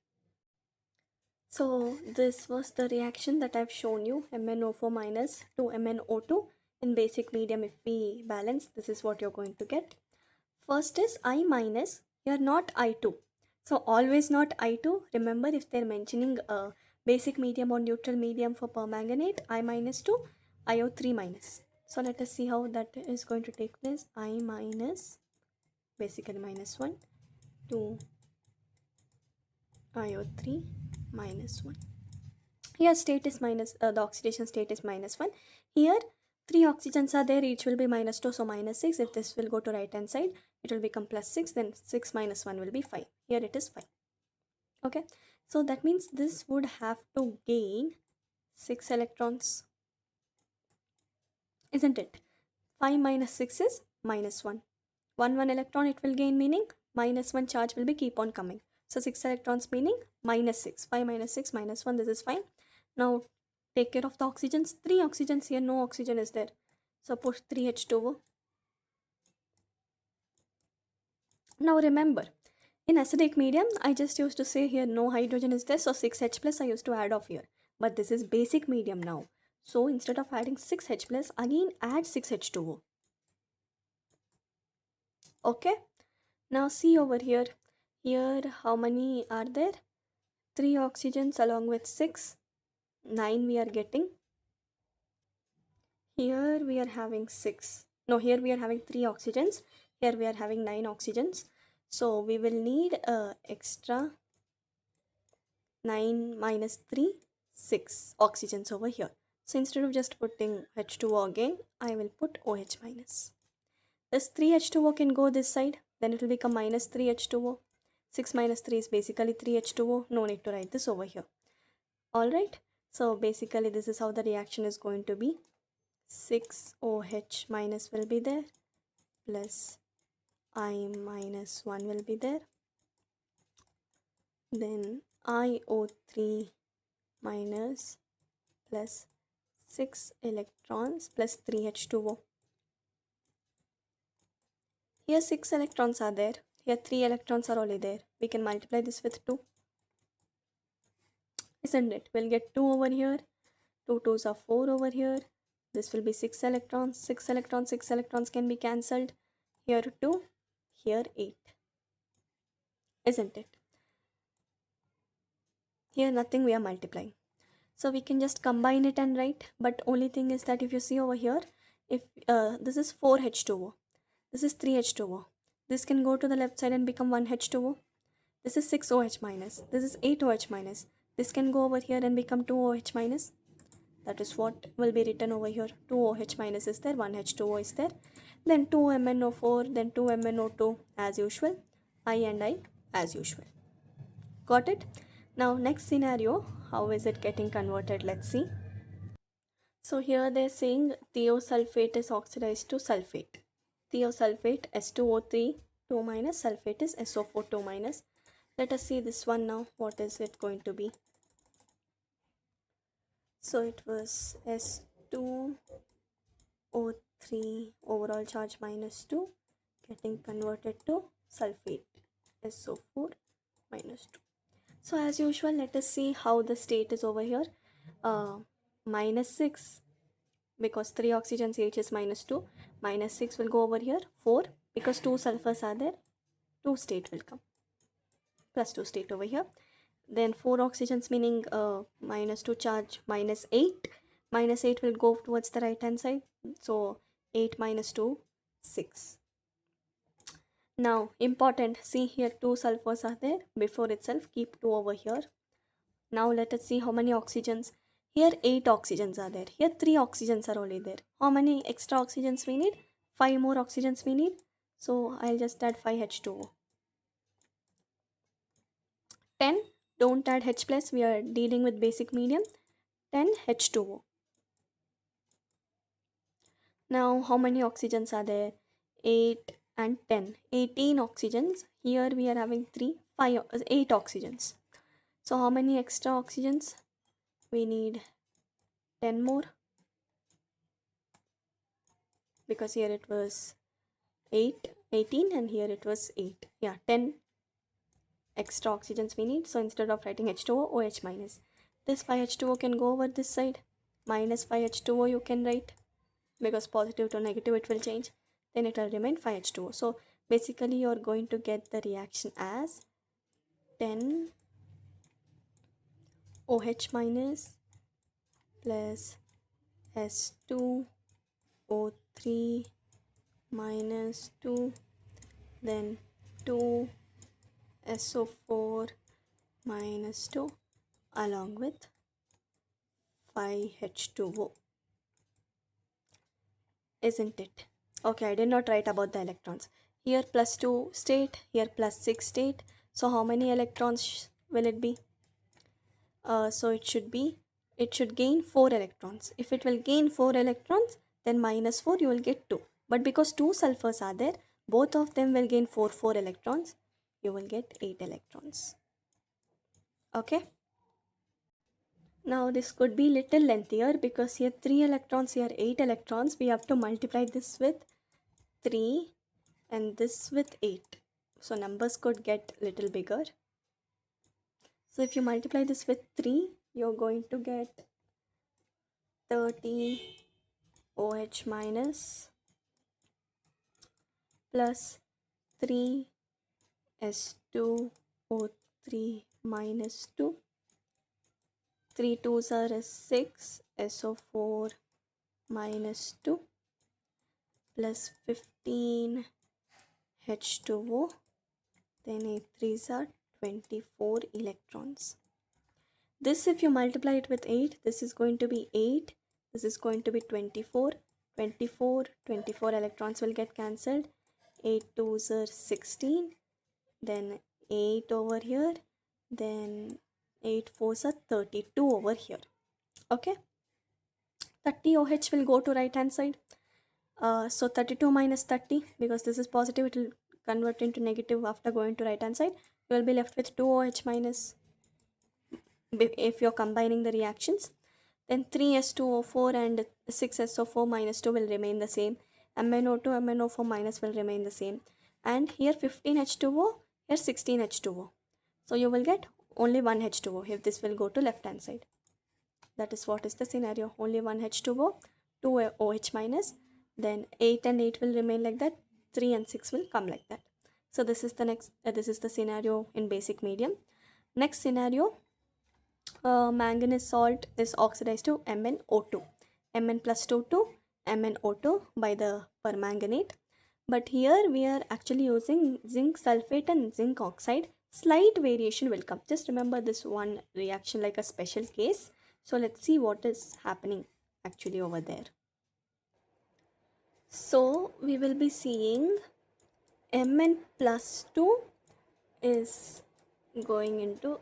A: So this was the reaction that I've shown you, MnO4 minus to MnO2 in basic medium. If we balance, this is what you're going to get. First is I minus, here not I2. So always not I2. Remember, if they're mentioning a basic medium or neutral medium for permanganate, I minus to IO3 minus. So let us see how that is going to take place. I minus, basically minus 1 to IO3 minus 1. Here state is minus, the oxidation state is minus 1. Here 3 oxygens are there, each will be minus 2, so minus 6. If this will go to right hand side, it will become plus 6, then 6 minus 1 will be 5. Here it is 5. Okay, so that means this would have to gain 6 electrons, isn't it? 5 minus 6 is minus 1. 1 electron it will gain, meaning minus 1 charge will be keep on coming. So 6 electrons meaning minus 6. 5 minus 6 minus 1, this is fine. Now take care of the oxygens. 3 oxygens here, no oxygen is there. So put 3H2O. Now remember, in acidic medium, I just used to say here no hydrogen is there, so 6H plus I used to add off here. But this is basic medium now. So instead of adding 6H plus, again add 6H2O. Okay. Now see over here. Here how many are there? 3 oxygens along with 6. 9 we are getting. Here we are having 6. No, here we are having 3 oxygens. Here we are having 9 oxygens. So we will need extra 9 minus 3, 6 oxygens over here. So instead of just putting H2O again, I will put OH minus. This 3H2O can go this side, then it will become minus 3H2O. 6 minus 3 is basically 3H2O. No need to write this over here. Alright, so basically this is how the reaction is going to be. 6OH minus will be there, plus I minus 1 will be there. Then IO3 minus plus 6 electrons plus 3H2O. Here 6 electrons are there. Here 3 electrons are only there. We can multiply this with 2. Isn't it? We'll get 2 over here. 2 2s are 4 over here. This will be 6 electrons. 6 electrons, 6 electrons can be cancelled. Here 2, here 8. Isn't it? Here nothing, we are multiplying. So we can just combine it and write. But only thing is that if you see over here, if this is 4H2O. This is 3H2O. This can go to the left side and become 1H2O. This is 6OH minus. This is 8OH minus. This can go over here and become 2OH minus. That is what will be written over here. 2OH minus is there, 1H2O is there. Then 2MnO4, then 2MnO2 as usual. I and I as usual. Got it? Now next scenario, how is it getting converted? Let's see. So here they're saying thiosulfate is oxidized to sulfate. Thiosulfate S2O3 2 minus, sulfate is SO4 2 minus. Let us see this one now. What is it going to be? So it was S2O3 overall charge minus 2 getting converted to sulfate SO4 minus 2. So as usual, let us see how the state is over here. Minus 6 because 3 oxygens each is minus 2. Minus 6 will go over here. 4 because 2 sulfurs are there. 2 state will come. Plus 2 state over here. Then 4 oxygens meaning minus 2 charge minus 8. Minus 8 will go towards the right hand side. So 8 minus 2, 6. Now important, see here 2 sulfurs are there. Before itself keep 2 over here. Now let us see how many oxygens. Here 8 oxygens are there. Here 3 oxygens are only there. How many extra oxygens we need? 5 more oxygens we need. So I'll just add 5H2O. 10. Don't add H plus. We are dealing with basic medium. 10 H2O. Now how many oxygens are there? 8 and 10. 18 oxygens. Here we are having 8 oxygens. So how many extra oxygens? We need 10 more. Because here it was 18 and here it was 8. Yeah, 10 extra oxygens we need. So instead of writing H2O, OH minus. This 5H2O can go over this side. Minus 5H2O you can write. Because positive to negative it will change. Then it will remain 5H2O. So basically you are going to get the reaction as 10 OH minus plus S2O3 minus 2, then 2 SO4 minus 2 along with 5H2O. Isn't it? Okay, I did not write about the electrons. Here plus 2 state, here plus 6 state. So how many electrons will it be? So it should gain 4 electrons. If it will gain 4 electrons, then minus 4 you will get 2. But because 2 sulfurs are there, both of them will gain 4 electrons. You will get 8 electrons. Okay. Now this could be little lengthier because here 3 electrons, here 8 electrons. We have to multiply this with 3 and this with 8. So numbers could get little bigger. So if you multiply this with 3, you're going to get 30 OH minus plus 3 S2O3 minus 2. 3 2s are 6 SO4 minus 2 plus 15 H2O, then 8 3s are 24 electrons. This, if you multiply it with 8, this is going to be 8, this is going to be 24, 24 electrons will get cancelled, 8 2s are 16, then 8 over here, then 8 4s are 32 over here. Okay, 30 OH will go to right hand side. So 32 minus 30, because this is positive, it will convert into negative after going to right hand side. You will be left with 2 OH minus if you're combining the reactions. Then 3S2O4 and 6SO4 minus 2 will remain the same. MnO2, MnO4 minus will remain the same. And here 15H2O, here 16H2O. So you will get only one H2O if this will go to left hand side. That is what is the scenario. Only one H2O, 2 OH minus. Then 8 and 8 will remain like that. 3 and 6 will come like that. So this is the next, this is the scenario in basic medium. Next scenario, manganese salt is oxidized to MnO2. Mn plus 2 to MnO2 by the permanganate. But here we are actually using zinc sulfate and zinc oxide. Slight variation will come. Just remember this one reaction like a special case. So let's see what is happening actually over there. So we will be seeing Mn plus 2 is going into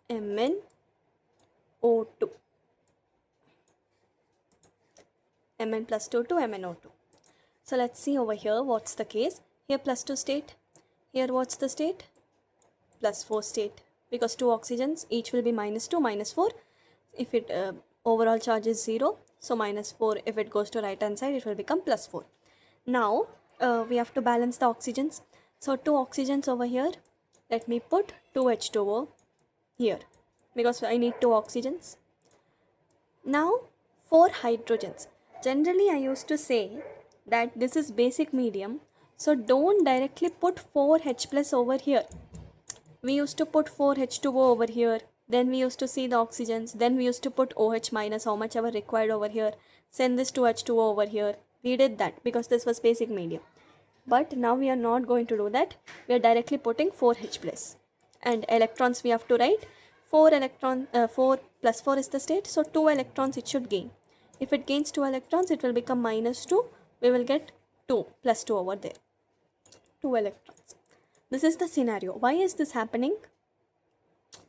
A: MnO2. Mn plus 2 to MnO2. So let's see over here what's the case. Here plus 2 state. Here what's the state? Plus 4 state. Because 2 oxygens, each will be minus 2, minus 4. If it overall charge is 0, so minus 4. If it goes to right hand side, it will become plus 4. Now we have to balance the oxygens. So 2 oxygens over here. Let me put 2 H2O here because I need 2 oxygens. Now 4 hydrogens. Generally I used to say that this is basic medium, so don't directly put 4H plus over here. We used to put 4H2O over here, then we used to see the oxygens, then we used to put OH minus how much ever required over here, send this to H2O over here. We did that because this was basic medium. But now we are not going to do that. We are directly putting 4H plus. And electrons we have to write. 4 plus 4 is the state, so 2 electrons it should gain. If it gains 2 electrons, it will become minus 2. We will get 2 plus 2 over there. 2 electrons. This is the scenario. Why is this happening?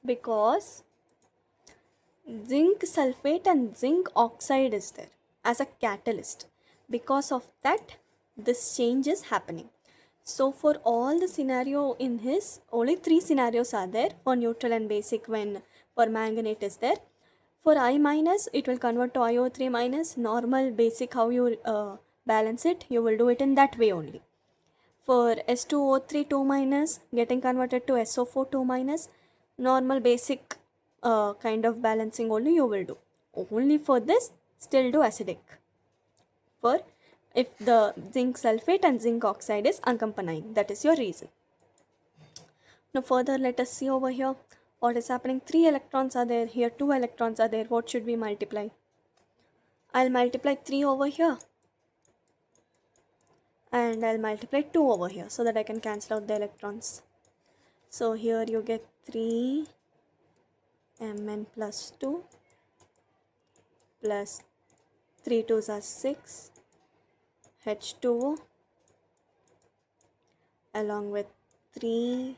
A: Because zinc sulfate and zinc oxide is there as a catalyst. Because of that, this change is happening. So for all the scenario in his, only 3 scenarios are there for neutral and basic when permanganate is there. For I minus, it will convert to IO3 minus. Normal basic, how you balance it, you will do it in that way only. For S2O3 2 minus, getting converted to SO4 2 minus, normal basic kind of balancing only you will do. Only for this, still do acidic. For if the zinc sulfate and zinc oxide is accompanying, that is your reason. Now further let us see over here what is happening. 3 electrons are there, here 2 electrons are there. What should we multiply? I'll multiply 3 over here and I'll multiply 2 over here so that I can cancel out the electrons. So here you get 3 Mn plus 2 plus 3 2s are 6 H2O along with 3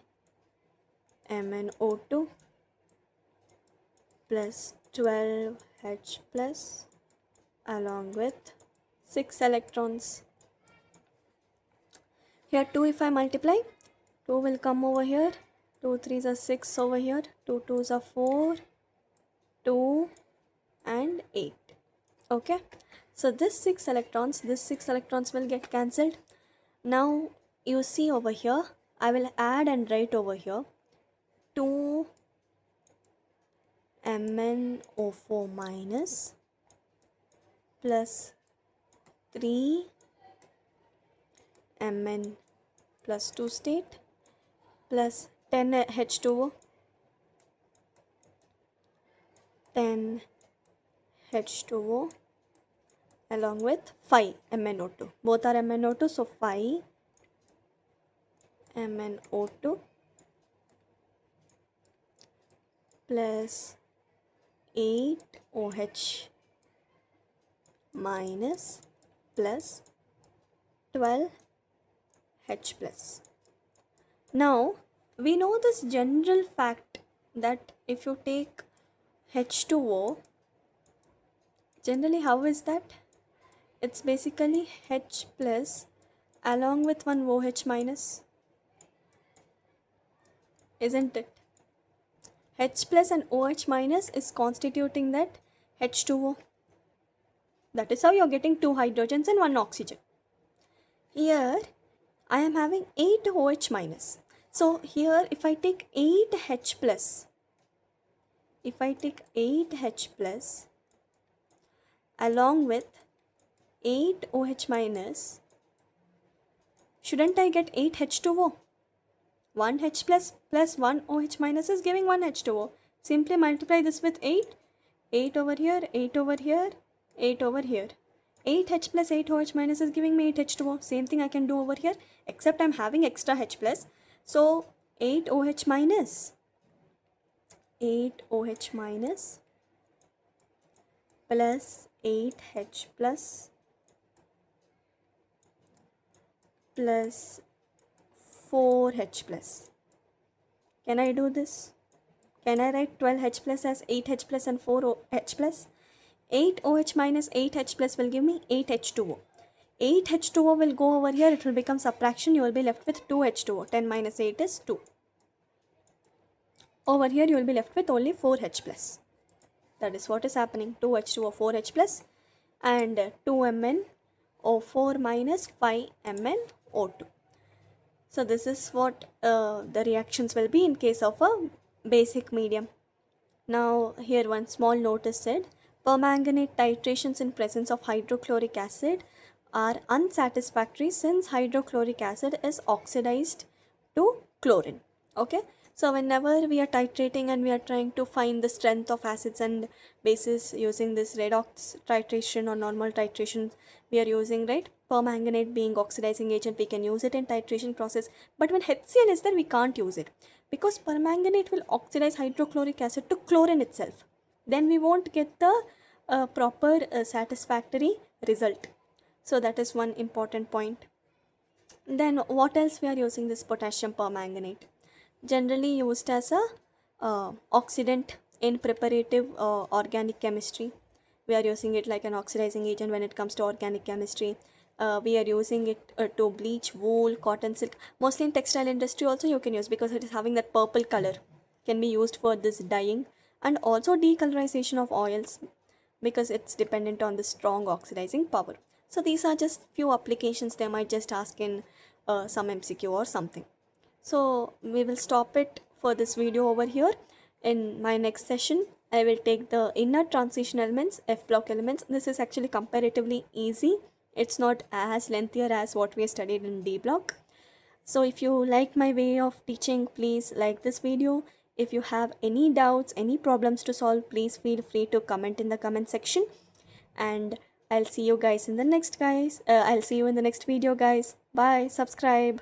A: MnO2 plus 12 H plus along with 6 electrons. Here 2 if I multiply, 2 will come over here 2 3s are 6 over here, 2 2s are 4, 2 and 8. Okay, so this 6 electrons will get cancelled. Now you see over here, I will add and write over here 2 MnO4 minus plus 3 Mn plus 2 state plus 10 H2O, 10 H2O along with 5 MnO2. Both are MnO2, so 5 MnO2 plus 8 OH minus plus 12 H plus. Now we know this general fact that if you take H2O, generally how is that? It's basically H plus along with one OH minus, isn't it? H plus and OH minus is constituting that H2O. That is how you're getting 2 hydrogens and 1 oxygen. Here I am having 8 OH minus. So here if I take 8 H plus, along with 8 OH minus, shouldn't I get 8 H2O? 1 H plus 1 OH minus is giving 1 H2O. Simply multiply this with 8. 8 over here, 8 over here, 8 over here. 8 H plus 8 OH minus is giving me 8 H2O. Same thing I can do over here, except I'm having extra H plus. So 8 OH minus, 8 OH minus plus 8 H plus 4 H plus. Can I do this? Can I write 12 H plus as 8 H plus and 4 H plus? 8 OH minus 8 H plus will give me 8 H2O. 8 H2O will go over here, it will become subtraction, you will be left with 2 H2O. 10 minus 8 is 2. Over here you will be left with only 4 H plus. That is what is happening. 2 H2O, 4 H plus and 2 MnO4 minus 5 MnO2. So this is what the reactions will be in case of a basic medium. Now here one small note is said, permanganate titrations in presence of hydrochloric acid are unsatisfactory since hydrochloric acid is oxidized to chlorine. Okay, so whenever we are titrating and we are trying to find the strength of acids and bases using this redox titration or normal titration, we are using, right, permanganate being oxidizing agent, we can use it in titration process. But when HCl is there, we can't use it because permanganate will oxidize hydrochloric acid to chlorine itself. Then we won't get the proper satisfactory result. So that is one important point. Then what else we are using this potassium permanganate? Generally used as a oxidant in preparative organic chemistry. We are using it like an oxidizing agent when it comes to organic chemistry. We are using it to bleach wool, cotton, silk. Mostly in textile industry also you can use because it is having that purple color. Can be used for this dyeing and also decolorization of oils because it's dependent on the strong oxidizing power. So these are just few applications they might just ask in some MCQ or something. So we will stop it for this video over here. In my next session, I will take the inner transition elements, F block elements. This is actually comparatively easy. It's not as lengthier as what we studied in D block. So if you like my way of teaching, please like this video. If you have any doubts, any problems to solve, please feel free to comment in the comment section. And I'll see you guys in the next I'll see you in the next video, guys. Bye. Subscribe.